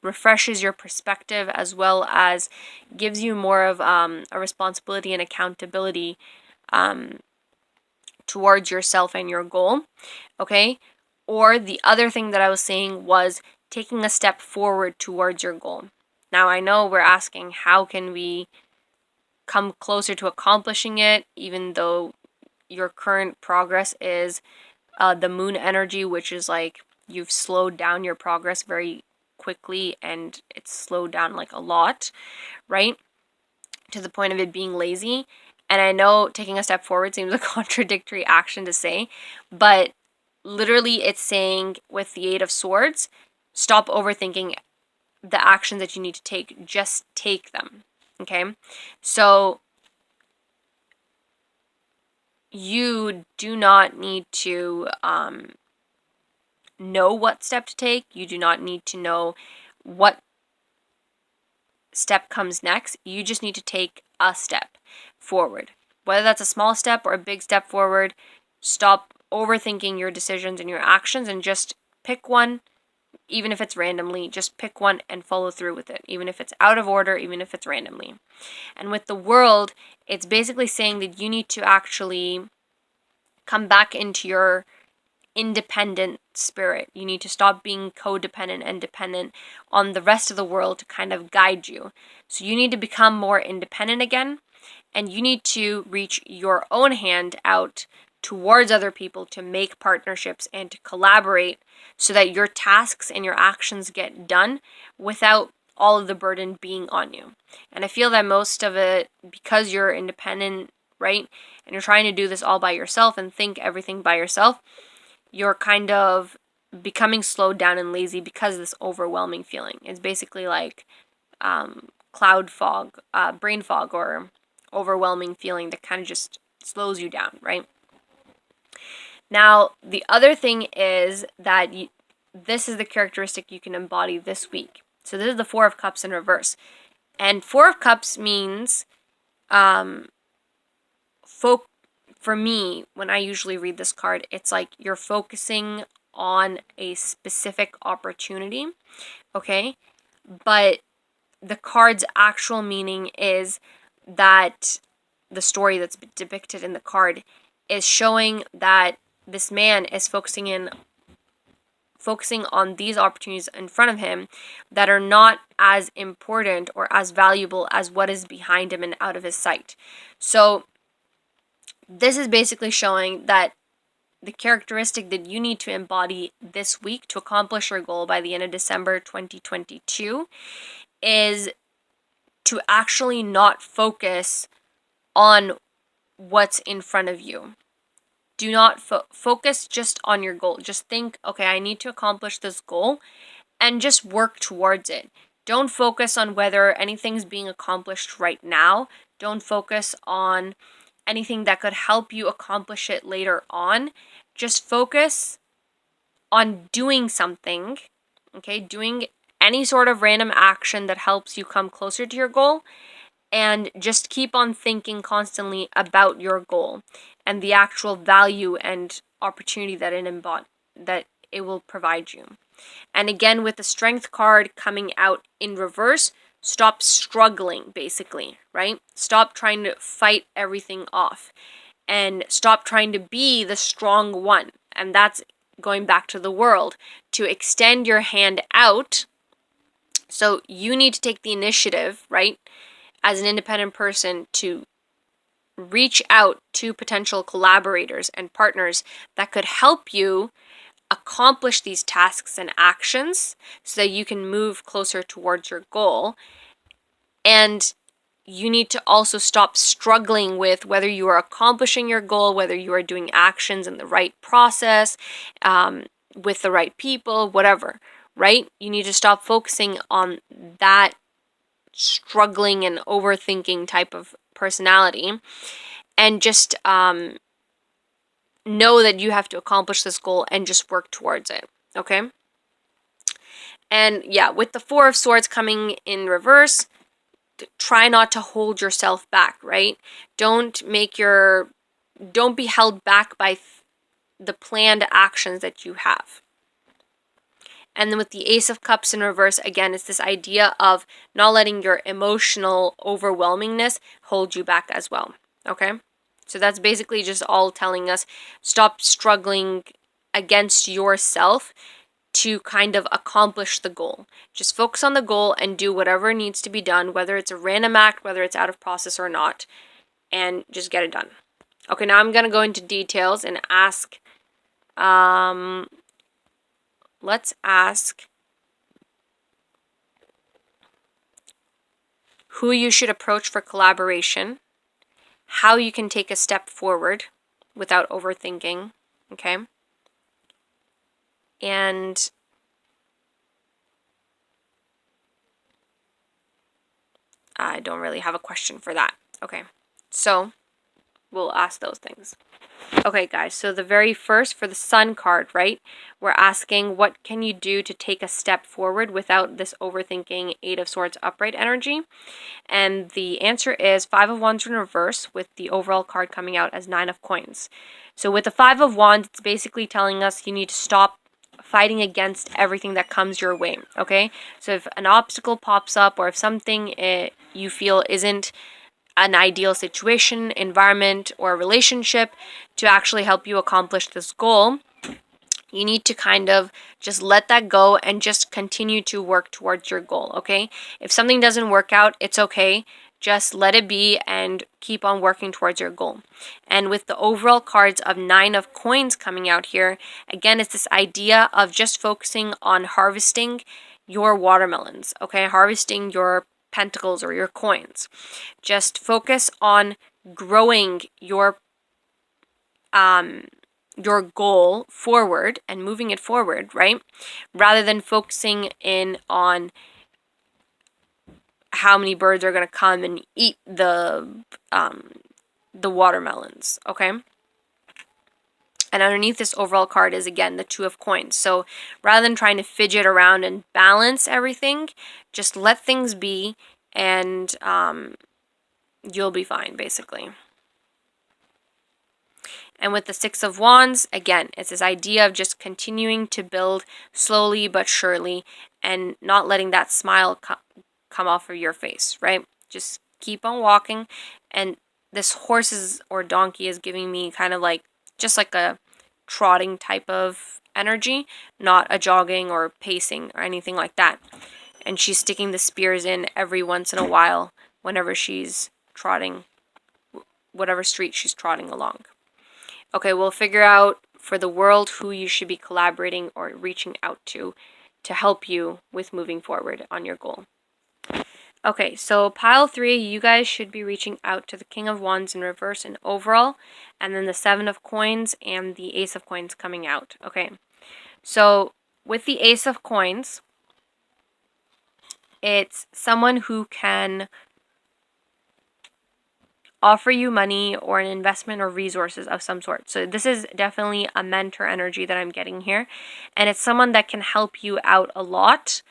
refreshes your perspective, as well as gives you more of a responsibility and accountability towards yourself and your goal. Okay? Or the other thing that I was saying was taking a step forward towards your goal. Now, I know we're asking, how can we come closer to accomplishing it, even though your current progress is the moon energy, which is like you've slowed down your progress very quickly, and it's slowed down like a lot, right? To the point of it being lazy. And I know taking a step forward seems a contradictory action to say, but literally it's saying, with the Eight of Swords, stop overthinking the actions that you need to take. Just take them. Okay? So you do not need to know what step to take. You do not need to know what step comes next. You just need to take a step forward. Whether that's a small step or a big step forward, stop overthinking your decisions and your actions and just pick one. Even if it's randomly, just pick one and follow through with it. Even if it's out of order, even if it's randomly. And with the World, it's basically saying that you need to actually come back into your independent spirit. You need to stop being codependent and dependent on the rest of the world to kind of guide you. So you need to become more independent again, and you need to reach your own hand out towards other people to make partnerships and to collaborate, so that your tasks and your actions get done without all of the burden being on you. And I feel that most of it, because you're independent, right, and you're trying to do this all by yourself and think everything by yourself, you're kind of becoming slowed down and lazy because of this overwhelming feeling. It's basically like cloud fog, brain fog, or overwhelming feeling that kind of just slows you down, right? Now, the other thing is that this is the characteristic you can embody this week. So this is the Four of Cups in reverse. And Four of Cups means, for me, when I usually read this card, it's like you're focusing on a specific opportunity, okay? But the card's actual meaning is that the story that's depicted in the card is showing that this man is focusing on these opportunities in front of him that are not as important or as valuable as what is behind him and out of his sight. So this is basically showing that the characteristic that you need to embody this week to accomplish your goal by the end of December 2022 is to actually not focus on what's in front of you. Do not focus just on your goal. Just think, okay, I need to accomplish this goal, and just work towards it. Don't focus on whether anything's being accomplished right now. Don't focus on anything that could help you accomplish it later on. Just focus on doing something, okay? Doing any sort of random action that helps you come closer to your goal, and just keep on thinking constantly about your goal and the actual value and opportunity that it will provide you. And again, with the Strength card coming out in reverse, stop struggling, basically, right? Stop trying to fight everything off, and stop trying to be the strong one. And that's going back to the World, to extend your hand out. So you need to take the initiative, right, as an independent person, to reach out to potential collaborators and partners that could help you accomplish these tasks and actions so that you can move closer towards your goal. And you need to also stop struggling with whether you are accomplishing your goal, whether you are doing actions in the right process, with the right people, whatever, right? You need to stop focusing on that struggling and overthinking type of personality, and just know that you have to accomplish this goal and just work towards it, okay? And yeah, with the Four of Swords coming in reverse, try not to hold yourself back, right? Don't be held back by the planned actions that you have. And then with the Ace of Cups in reverse, again, it's this idea of not letting your emotional overwhelmingness hold you back as well. Okay? So that's basically just all telling us stop struggling against yourself to kind of accomplish the goal. Just focus on the goal and do whatever needs to be done, whether it's a random act, whether it's out of process or not, and just get it done. Okay, now I'm going to go into details and ask, let's ask who you should approach for collaboration, how you can take a step forward without overthinking, okay? And I don't really have a question for that. Okay, so we'll ask those things. Okay, guys, so the very first, for the Sun card, right? We're asking, what can you do to take a step forward without this overthinking Eight of Swords upright energy? And the answer is Five of Wands in reverse, with the overall card coming out as Nine of Coins. So with the Five of Wands, it's basically telling us you need to stop fighting against everything that comes your way, okay? So if an obstacle pops up, or if something you feel isn't an ideal situation, environment, or relationship to actually help you accomplish this goal, you need to kind of just let that go and just continue to work towards your goal, okay? If something doesn't work out, it's okay. Just let it be and keep on working towards your goal. And with the overall cards of Nine of Coins coming out here, again, it's this idea of just focusing on harvesting your watermelons, okay? Harvesting your pentacles or your coins. Just focus on growing your goal forward and moving it forward, right? Rather than focusing in on how many birds are going to come and eat the watermelons, okay? And underneath this overall card is, again, the Two of Coins. So rather than trying to fidget around and balance everything, just let things be, and you'll be fine, basically. And with the Six of Wands, again, it's this idea of just continuing to build slowly but surely and not letting that smile come off of your face, right? Just keep on walking. And this horse or donkey is giving me kind of like, just like a trotting type of energy, not a jogging or pacing or anything like that. And she's sticking the spears in every once in a while whenever she's trotting, whatever street she's trotting along. Okay, we'll figure out for the world who you should be collaborating or reaching out to help you with moving forward on your goal. Okay, so pile 3, you guys should be reaching out to the King of Wands in reverse and overall, and then the Seven of Coins and the Ace of Coins coming out. Okay, so with the Ace of Coins, it's someone who can offer you money or an investment or resources of some sort. So this is definitely a mentor energy that I'm getting here. And it's someone that can help you out a lot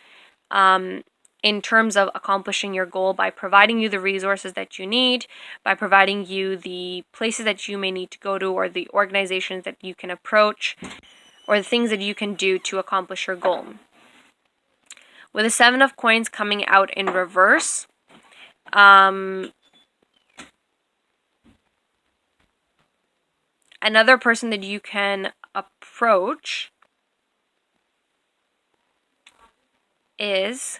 in terms of accomplishing your goal by providing you the resources that you need, by providing you the places that you may need to go to, or the organizations that you can approach, or the things that you can do to accomplish your goal. With the Seven of Coins coming out in reverse, another person that you can approach is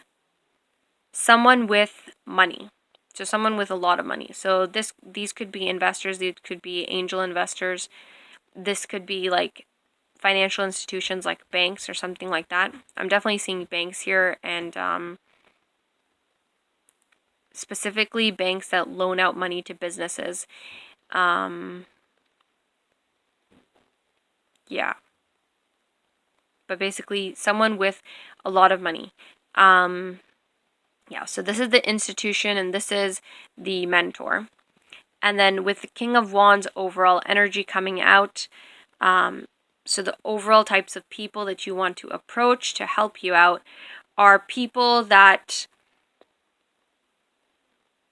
someone with money. So someone with a lot of money. So these could be investors, these could be angel investors. This could be like financial institutions like banks or something like that. I'm definitely seeing banks here, and specifically banks that loan out money to businesses. Yeah. But basically someone with a lot of money. Yeah, so this is the institution and this is the mentor. And then with the King of Wands overall energy coming out, so the overall types of people that you want to approach to help you out are people that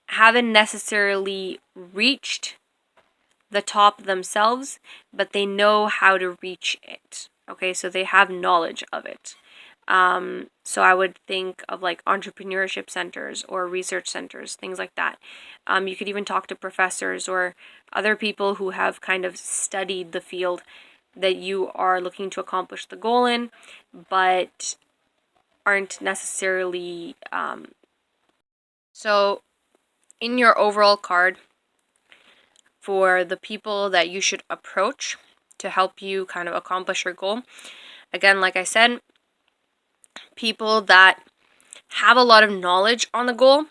haven't necessarily reached the top themselves, but they know how to reach it. Okay, so they have knowledge of it. So I would think of like entrepreneurship centers or research centers, things like that. You could even talk to professors or other people who have kind of studied the field that you are looking to accomplish the goal in, but aren't necessarily. So, in your overall card, for the people that you should approach to help you kind of accomplish your goal, again, like I said, people that have a lot of knowledge on the goal,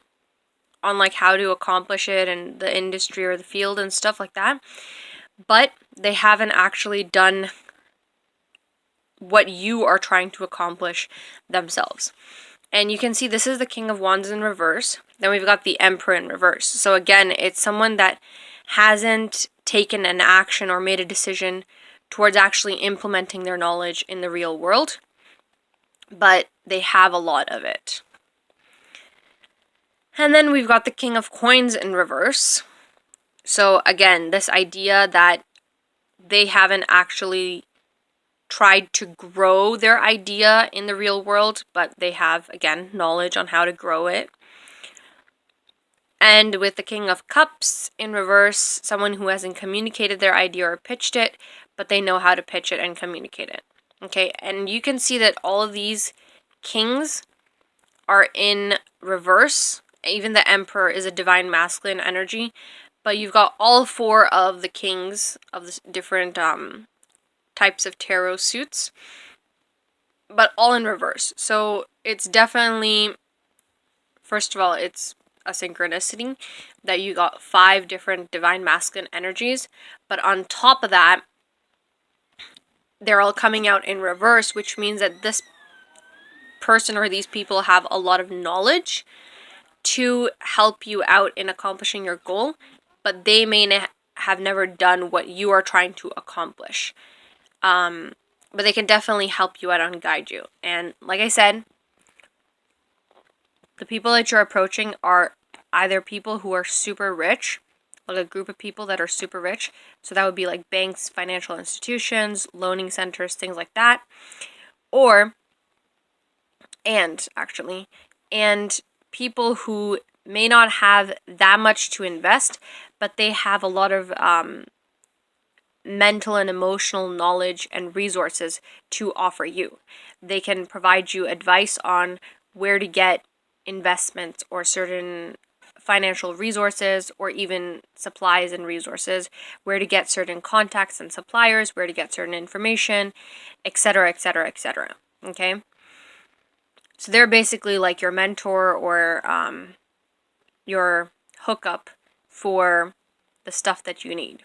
on like how to accomplish it and the industry or the field and stuff like that, but they haven't actually done what you are trying to accomplish themselves. And you can see this is the King of Wands in reverse. Then we've got the Emperor in reverse. So again, it's someone that hasn't taken an action or made a decision towards actually implementing their knowledge in the real world, but they have a lot of it. And then we've got the King of Coins in reverse. So again, this idea that they haven't actually tried to grow their idea in the real world, but they have, again, knowledge on how to grow it. And with the King of Cups in reverse, someone who hasn't communicated their idea or pitched it, but they know how to pitch it and communicate it. Okay, and you can see that all of these kings are in reverse. Even the Emperor is a divine masculine energy, but you've got all four of the kings of the different types of tarot suits, but all in reverse. So it's definitely, first of all, it's a synchronicity that you got 5 different divine masculine energies, but on top of that, they're all coming out in reverse, which means that this person or these people have a lot of knowledge to help you out in accomplishing your goal, but they may have never done what you are trying to accomplish. But they can definitely help you out and guide you. And like I said, the people that you're approaching are either people who are super rich, like a group of people that are super rich. So that would be like banks, financial institutions, loaning centers, things like that. And people who may not have that much to invest, but they have a lot of mental and emotional knowledge and resources to offer you. They can provide you advice on where to get investments or certain financial resources or even supplies and resources, where to get certain contacts and suppliers, where to get certain information, etc., etc., etc. Okay? So they're basically like your mentor or your hookup for the stuff that you need.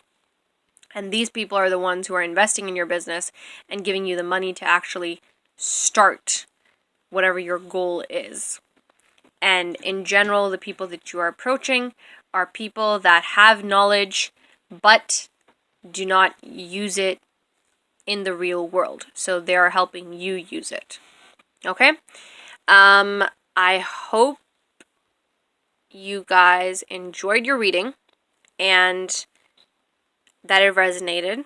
And these people are the ones who are investing in your business and giving you the money to actually start whatever your goal is. And in general, the people that you are approaching are people that have knowledge but do not use it in the real world. So they are helping you use it. Okay? I hope you guys enjoyed your reading and that it resonated.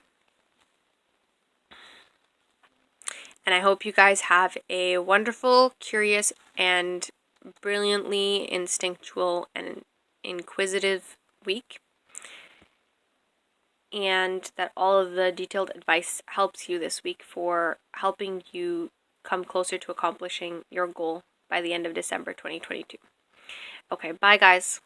And I hope you guys have a wonderful, curious, and brilliantly instinctual and inquisitive week. And that all of the detailed advice helps you this week for helping you come closer to accomplishing your goal by the end of December 2022. Okay, bye guys.